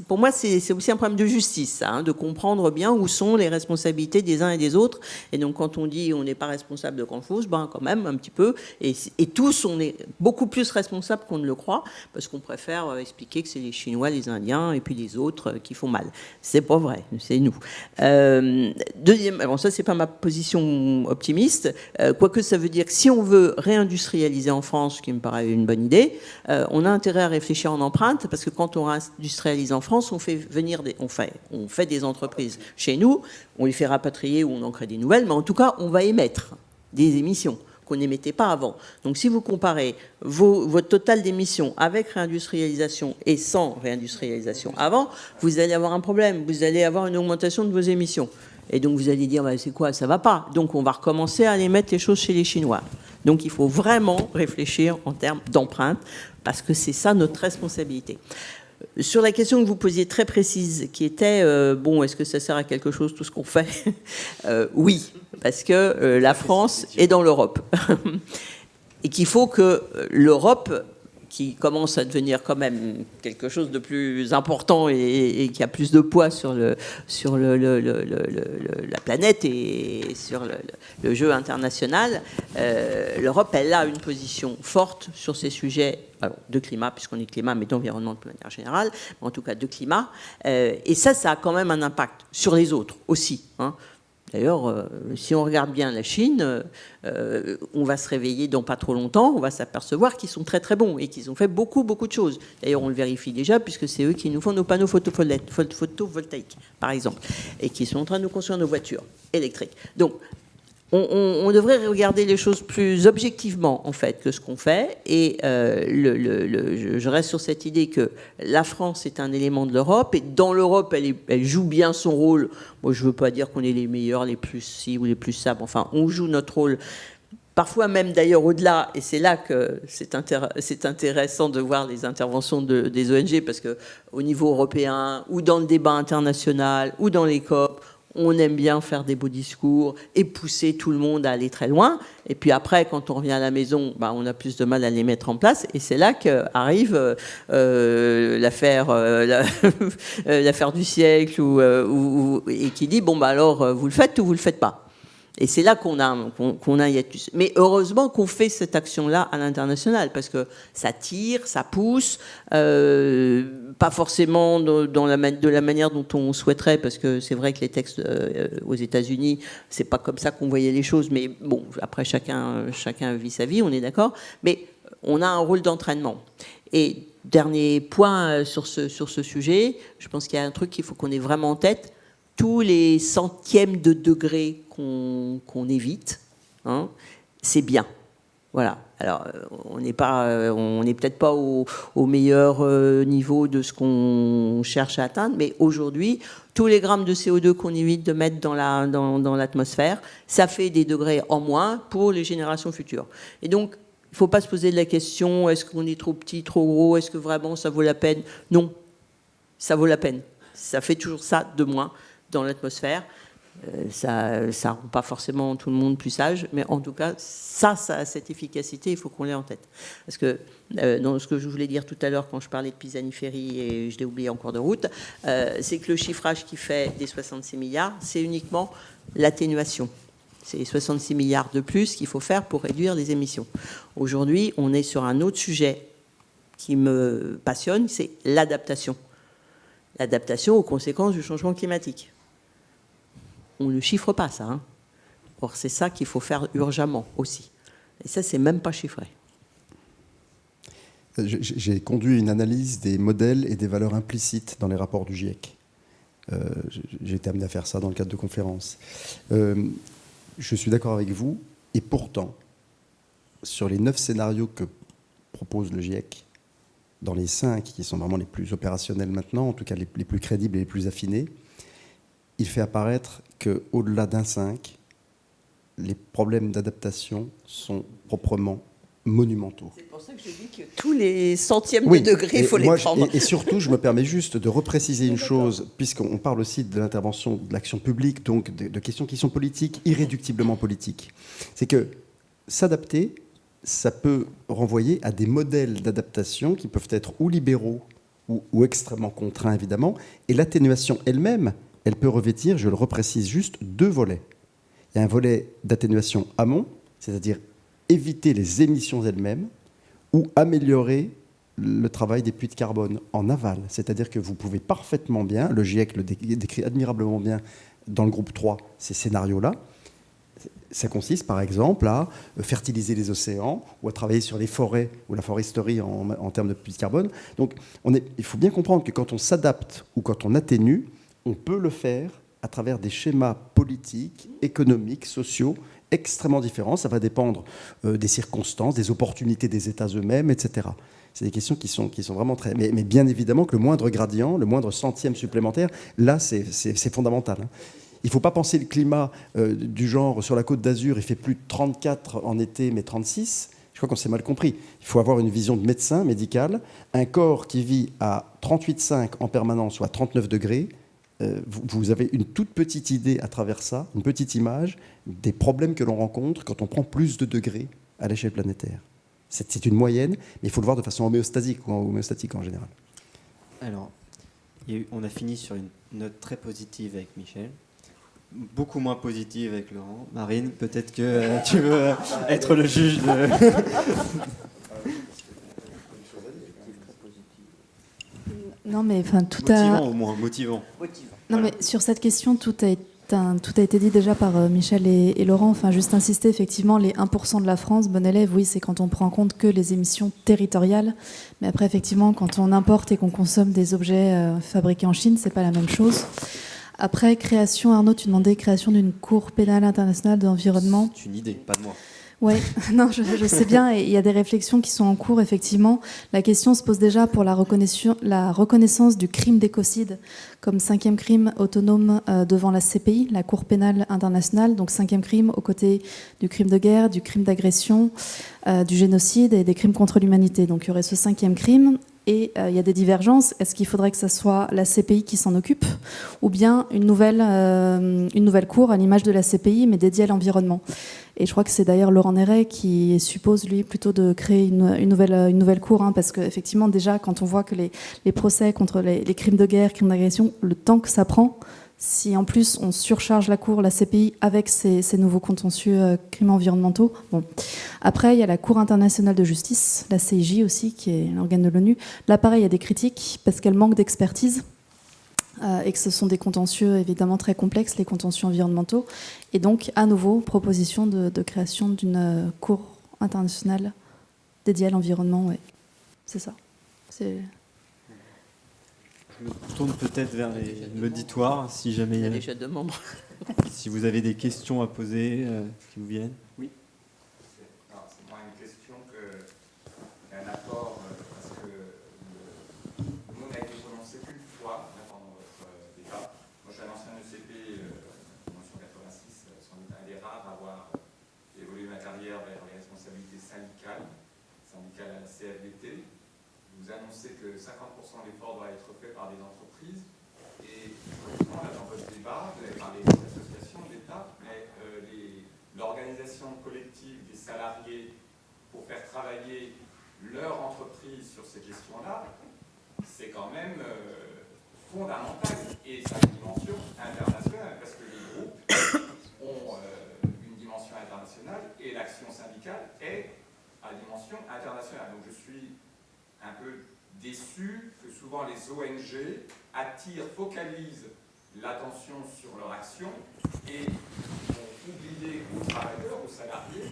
pour moi, c'est aussi un problème de justice, ça, hein, de comprendre bien où sont les responsabilités des uns et des autres. Et donc, quand on dit on n'est pas responsable de grand-chose, ben, quand même, un petit peu. Et tous, on est beaucoup plus responsables qu'on ne le croit, parce qu'on préfère expliquer que c'est les Chinois, les Indiens, et puis les autres qui font mal. C'est pas vrai, c'est nous. Deuxième, bon, ça, c'est pas ma position optimiste, quoique ça veut dire que si on veut réindustrialiser en France, ce qui me paraît une bonne idée, on a intérêt à réfléchir en empreinte, parce que quand on industrialise en France, on fait des entreprises chez nous, on les fait rapatrier ou on en crée des nouvelles, mais en tout cas, on va émettre des émissions qu'on n'émettait pas avant. Donc si vous comparez votre total d'émissions avec réindustrialisation et sans réindustrialisation avant, vous allez avoir un problème, vous allez avoir une augmentation de vos émissions. Et donc vous allez dire, bah, c'est quoi, ça va pas. Donc on va recommencer à aller mettre les choses chez les Chinois. Donc il faut vraiment réfléchir en termes d'empreinte, parce que c'est ça notre responsabilité. Sur la question que vous posiez très précise, qui était, bon, est-ce que ça sert à quelque chose tout ce qu'on fait ? Oui, parce que la France est dans l'Europe. Et qu'il faut que l'Europe, qui commence à devenir quand même quelque chose de plus important et qui a plus de poids sur la planète et sur le jeu international, l'Europe, elle a une position forte sur ces sujets de climat, puisqu'on est climat, mais d'environnement de manière générale, mais en tout cas de climat. Et ça a quand même un impact sur les autres aussi, hein. D'ailleurs, si on regarde bien la Chine, on va se réveiller dans pas trop longtemps, on va s'apercevoir qu'ils sont très très bons et qu'ils ont fait beaucoup beaucoup de choses. D'ailleurs, on le vérifie déjà puisque c'est eux qui nous font nos panneaux photovoltaïques, par exemple, et qui sont en train de nous construire nos voitures électriques. Donc, on devrait regarder les choses plus objectivement, en fait, que ce qu'on fait. Et je reste sur cette idée que la France est un élément de l'Europe. Et dans l'Europe, elle joue bien son rôle. Moi, je ne veux pas dire qu'on est les meilleurs, les plus ci ou les plus ça. Enfin, on joue notre rôle. Parfois même d'ailleurs au-delà, et c'est là que c'est intéressant de voir les interventions des ONG, parce qu'au niveau européen, ou dans le débat international, ou dans les COP, on aime bien faire des beaux discours et pousser tout le monde à aller très loin. Et puis après, quand on revient à la maison, on a plus de mal à les mettre en place. Et c'est là qu'arrive l'affaire du siècle, et qui dit, bon, alors, vous le faites ou vous le faites pas. Et c'est là qu'on a un hiatus. Mais heureusement qu'on fait cette action-là à l'international, parce que ça tire, ça pousse, pas forcément de la manière dont on souhaiterait, parce que c'est vrai que les textes aux États-Unis, c'est pas comme ça qu'on voyait les choses, mais bon, après chacun vit sa vie, on est d'accord, mais on a un rôle d'entraînement. Et dernier point sur ce sujet, je pense qu'il y a un truc qu'il faut qu'on ait vraiment en tête. Tous les centièmes de degrés qu'on évite, hein, c'est bien. Voilà. Alors, on n'est peut-être pas au meilleur niveau de ce qu'on cherche à atteindre, mais aujourd'hui, tous les grammes de CO2 qu'on évite de mettre dans l'atmosphère, ça fait des degrés en moins pour les générations futures. Et donc, il ne faut pas se poser la question, est-ce qu'on est trop petit, trop gros, est-ce que vraiment ça vaut la peine ? Non, ça vaut la peine. Ça fait toujours ça de moins dans l'atmosphère. Ça ne rend pas forcément tout le monde plus sage, mais en tout cas, ça a cette efficacité, il faut qu'on l'ait en tête. Parce que dans ce que je voulais dire tout à l'heure quand je parlais de Pisani-Ferry, et je l'ai oublié en cours de route, c'est que le chiffrage qui fait des 66 milliards, c'est uniquement l'atténuation. C'est les 66 milliards de plus qu'il faut faire pour réduire les émissions. Aujourd'hui, on est sur un autre sujet qui me passionne, c'est l'adaptation. L'adaptation aux conséquences du changement climatique. On ne chiffre pas ça. Hein. Or, c'est ça qu'il faut faire urgemment aussi. Et ça, c'est même pas chiffré. J'ai conduit une analyse des modèles et des valeurs implicites dans les rapports du GIEC. J'ai été amené à faire ça dans le cadre de conférences. Je suis d'accord avec vous. Et pourtant, sur les 9 scénarios que propose le GIEC, dans les 5 qui sont vraiment les plus opérationnels maintenant, en tout cas les plus crédibles et les plus affinés, il fait apparaître qu'au-delà d'un 5, les problèmes d'adaptation sont proprement monumentaux. C'est pour ça que je dis que tous les centièmes de degré, il faut les prendre. Et surtout, je me permets juste de repréciser une chose, puisqu'on parle aussi de l'intervention, de l'action publique, donc de questions qui sont politiques, irréductiblement politiques. C'est que s'adapter, ça peut renvoyer à des modèles d'adaptation qui peuvent être ou libéraux ou extrêmement contraint, évidemment. Et l'atténuation elle-même, elle peut revêtir, je le reprécise juste, 2 volets. Il y a un volet d'atténuation amont, c'est-à-dire éviter les émissions elles-mêmes, ou améliorer le travail des puits de carbone en aval. C'est-à-dire que vous pouvez parfaitement bien, le GIEC le décrit admirablement bien dans le groupe 3, ces scénarios-là. Ça consiste par exemple à fertiliser les océans ou à travailler sur les forêts ou la foresterie en termes de puits de carbone. Donc il faut bien comprendre que quand on s'adapte ou quand on atténue, on peut le faire à travers des schémas politiques, économiques, sociaux extrêmement différents. Ça va dépendre des circonstances, des opportunités des États eux-mêmes, etc. C'est des questions qui sont vraiment très... Mais bien évidemment que le moindre gradient, le moindre centième supplémentaire, là, c'est fondamental. Il ne faut pas penser le climat du genre, sur la côte d'Azur, il fait plus de 34 en été, mais 36. Je crois qu'on s'est mal compris. Il faut avoir une vision de médecin, médical. Un corps qui vit à 38,5 en permanence, soit 39 degrés, vous avez une toute petite idée à travers ça, une petite image des problèmes que l'on rencontre quand on prend plus de degrés à l'échelle planétaire. C'est une moyenne, mais il faut le voir de façon homéostatique en général. Alors, on a fini sur une note très positive avec Michel, beaucoup moins positive avec Laurent. Marine, peut-être que tu veux être le juge de... Non, mais enfin, tout motivant, a... au moins, motivant. Non, mais sur cette question, tout a été dit déjà par Michel et Laurent. Enfin, juste insister, effectivement, les 1% de la France, bon élève, oui, c'est quand on prend en compte que les émissions territoriales. Mais après, effectivement, quand on importe et qu'on consomme des objets fabriqués en Chine, c'est pas la même chose. Après, création, Arnaud, tu demandais création d'une cour pénale internationale de l'environnement. C'est une idée, pas de moi. Oui, non, je sais bien, et il y a des réflexions qui sont en cours, effectivement. La question se pose déjà pour la reconnaissance du crime d'écocide comme 5e crime autonome devant la CPI, la Cour pénale internationale, donc 5e crime aux côtés du crime de guerre, du crime d'agression, du génocide et des crimes contre l'humanité. Donc il y aurait ce 5e crime. Et il y a des divergences. Est-ce qu'il faudrait que ce soit la CPI qui s'en occupe ou bien une nouvelle cour à l'image de la CPI mais dédiée à l'environnement? Et je crois que c'est d'ailleurs Laurent Néret qui suppose, lui, plutôt de créer une nouvelle cour, hein, parce qu'effectivement, déjà, quand on voit que les procès contre les crimes de guerre, crimes d'agression, le temps que ça prend, si en plus on surcharge la Cour, la CPI, avec ces nouveaux contentieux crimes environnementaux. Bon. Après, il y a la Cour internationale de justice, la CIJ aussi, qui est l'organe de l'ONU. Là, pareil, il y a des critiques parce qu'elle manque d'expertise et que ce sont des contentieux évidemment très complexes, les contentieux environnementaux. Et donc, à nouveau, proposition de création d'une Cour internationale dédiée à l'environnement. Ouais. C'est ça. Je me tourne peut-être vers l'auditoire, si jamais... Il y a déjà 2 membres. Si vous avez des questions à poser qui vous viennent. Oui. C'est moins une question qu'un apport, parce que le mot n'a été prononcé qu'une fois pendant votre débat. Moi, je suis un ancien ECP, mention 86, sans doute un des rares à avoir évolué ma carrière vers les responsabilités syndicales à la CFDT. Vous annoncez que 50% de l'effort doit être fait par des entreprises. Et là, dans votre débat, vous avez parlé des associations, d'État, mais l'organisation collective des salariés pour faire travailler leur entreprise sur ces questions-là, c'est quand même fondamental. Et ça a une dimension internationale, parce que les groupes ont une dimension internationale et l'action syndicale est à dimension internationale. Donc je suis un peu déçu que souvent les ONG focalisent l'attention sur leur action et ont oublié aux travailleurs, aux salariés,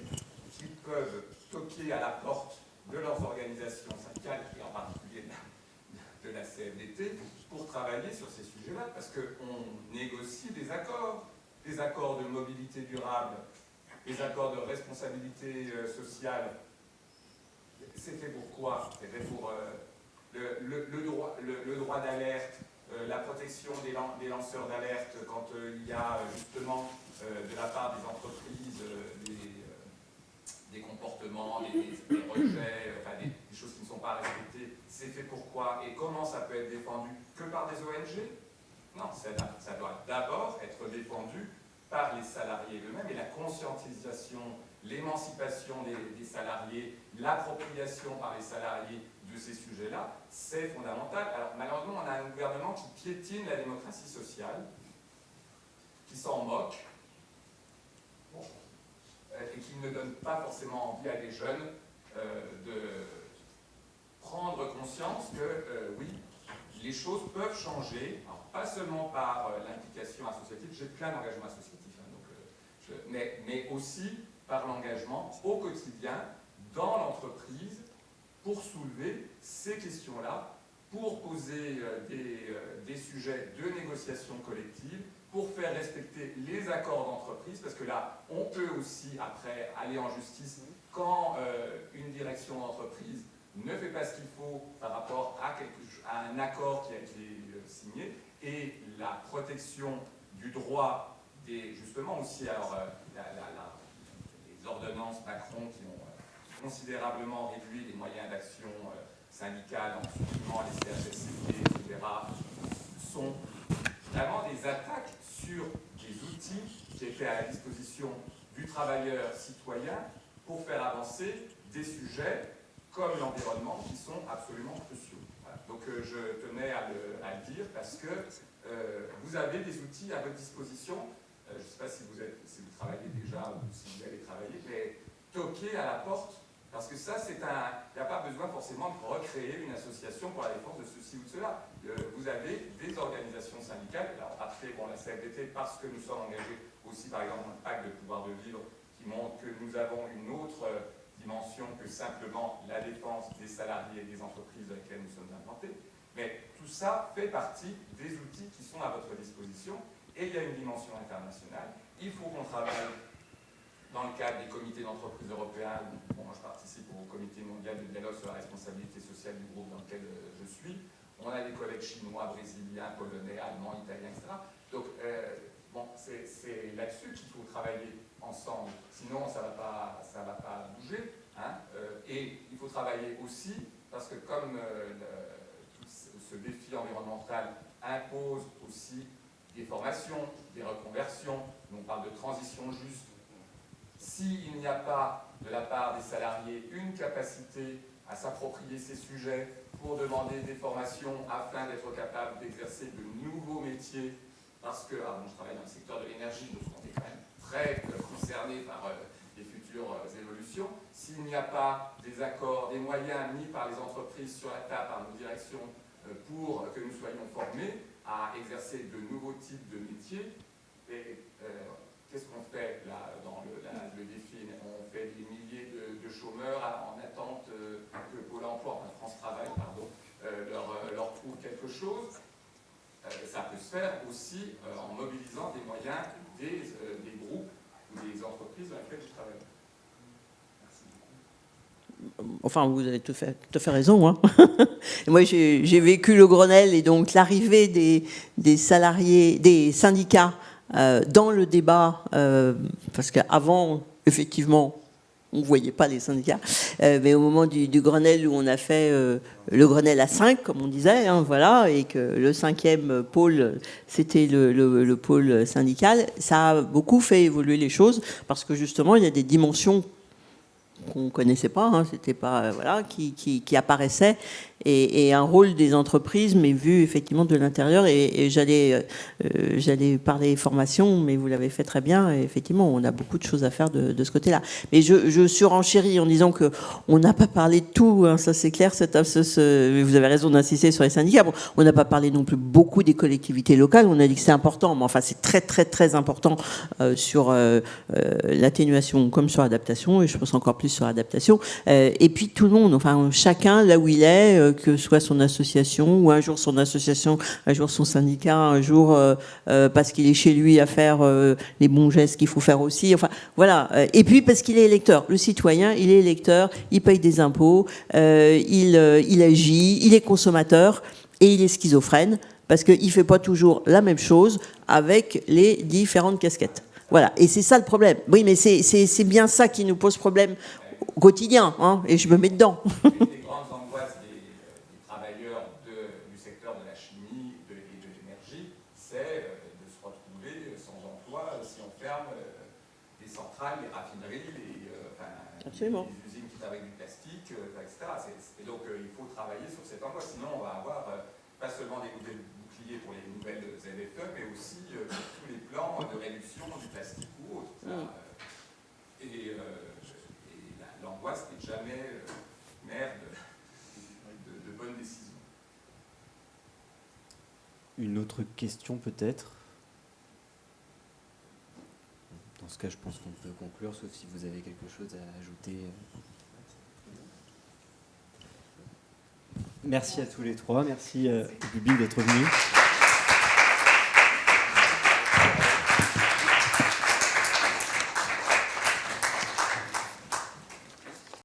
qu'ils peuvent toquer à la porte de leurs organisations syndicales, et en particulier de la CFDT, pour travailler sur ces sujets-là, parce qu'on négocie des accords de mobilité durable, des accords de responsabilité sociale. C'est fait pour quoi? C'est fait pour le droit d'alerte, la protection des lanceurs d'alerte quand il y a justement de la part des entreprises des comportements, des rejets, enfin des choses qui ne sont pas respectées. C'est fait pour quoi? Et comment ça peut être défendu? Que par des ONG? Non, ça doit d'abord être défendu par les salariés eux-mêmes, et la conscientisation l'émancipation des salariés, l'appropriation par les salariés de ces sujets-là, c'est fondamental. Alors malheureusement, on a un gouvernement qui piétine la démocratie sociale, qui s'en moque, et qui ne donne pas forcément envie à des jeunes de prendre conscience que oui, les choses peuvent changer, alors, pas seulement par l'implication associative, j'ai plein d'engagements associatifs, hein, mais aussi par l'engagement au quotidien dans l'entreprise pour soulever ces questions-là, pour poser des sujets de négociation collective, pour faire respecter les accords d'entreprise, parce que là, on peut aussi, après, aller en justice quand une direction d'entreprise ne fait pas ce qu'il faut par rapport à un accord qui a été signé, et la protection du droit justement aussi, alors, les ordonnances Macron qui ont considérablement réduit les moyens d'action syndicale en supprimant les CHSCT, etc., sont vraiment des attaques sur des outils qui étaient à la disposition du travailleur citoyen pour faire avancer des sujets comme l'environnement qui sont absolument cruciaux. Voilà. Donc je tenais à le dire parce que vous avez des outils à votre disposition. Je ne sais pas si vous travaillez déjà ou si vous allez travailler, mais toquer à la porte, parce que ça, il n'y a pas besoin forcément de recréer une association pour la défense de ceci ou de cela. Vous avez des organisations syndicales. Alors après, bon, la CFDT, parce que nous sommes engagés aussi, par exemple, dans le pacte de pouvoir de vivre, qui montre que nous avons une autre dimension que simplement la défense des salariés et des entreprises dans lesquelles nous sommes implantés. Mais tout ça fait partie des outils qui sont à votre disposition. Et il y a une dimension internationale. Il faut qu'on travaille dans le cadre des comités d'entreprise européens. Bon, moi, je participe au comité mondial de dialogue sur la responsabilité sociale du groupe dans lequel je suis. On a des collègues chinois, brésiliens, polonais, allemands, italiens, etc. Donc, bon, c'est là-dessus qu'il faut travailler ensemble. Sinon, ça va pas bouger. Hein. Et il faut travailler aussi, parce que comme tout ce défi environnemental impose aussi des formations, des reconversions, on parle de transition juste. S'il n'y a pas de la part des salariés une capacité à s'approprier ces sujets pour demander des formations afin d'être capable d'exercer de nouveaux métiers, parce que bon, je travaille dans le secteur de l'énergie, donc on est quand même très concerné par les futures évolutions. S'il n'y a pas des accords, des moyens mis par les entreprises sur la table, par nos directions, pour que nous soyons formés à exercer de nouveaux types de métiers, et qu'est-ce qu'on fait là dans le défi? On fait des milliers de chômeurs en attente que Pôle emploi, enfin France Travail, pardon, leur trouve quelque chose. Ça peut se faire aussi en mobilisant des moyens des groupes ou des entreprises dans lesquelles je travaille. Enfin, vous avez tout à fait raison. Hein. Moi, j'ai vécu le Grenelle et donc l'arrivée des salariés, des syndicats dans le débat, parce qu'avant, effectivement, on ne voyait pas les syndicats, mais au moment du Grenelle où on a fait le Grenelle à 5, comme on disait, hein, voilà, et que le 5e pôle, c'était le pôle syndical, ça a beaucoup fait évoluer les choses, parce que justement, il y a des dimensions qu'on ne connaissait pas, hein, c'était pas, voilà, qui apparaissaient, et un rôle des entreprises, mais vu effectivement de l'intérieur, et j'allais parler formation, mais vous l'avez fait très bien, et effectivement, on a beaucoup de choses à faire de ce côté-là. Mais je surenchéris en disant qu'on n'a pas parlé de tout, hein, ça c'est clair, vous avez raison d'insister sur les syndicats, bon, on n'a pas parlé non plus beaucoup des collectivités locales, on a dit que c'est important, mais enfin c'est très très très important sur l'atténuation comme sur l'adaptation, et je pense encore plus sur l'adaptation, et puis tout le monde, enfin chacun là où il est, que ce soit son association, ou un jour son association, un jour son syndicat, un jour parce qu'il est chez lui à faire les bons gestes qu'il faut faire aussi, enfin voilà, et puis parce qu'il est électeur, le citoyen, il est électeur, il paye des impôts, il agit, il est consommateur, et il est schizophrène, parce qu'il ne fait pas toujours la même chose avec les différentes casquettes. Voilà, et c'est ça le problème. Oui, mais c'est bien ça qui nous pose problème au quotidien, hein, et je me mets dedans. Une des grandes angoisses des travailleurs du secteur de la chimie et de l'énergie, c'est de se retrouver sans emploi si on ferme des centrales, les raffineries, Absolument. des usines qui travaillent avec du plastique, etc. Et donc il faut travailler sur cette angoisse, sinon on va avoir pas seulement des nouvelles boucliers pour les nouvelles ZFE, mais aussi tous les plans de réduction du plastique ou autre. Et l'angoisse n'est jamais mère de bonnes décisions. Une autre question peut-être? Dans ce cas, je pense qu'on peut conclure, sauf si vous avez quelque chose à ajouter. Merci à tous les trois, merci au public d'être venu.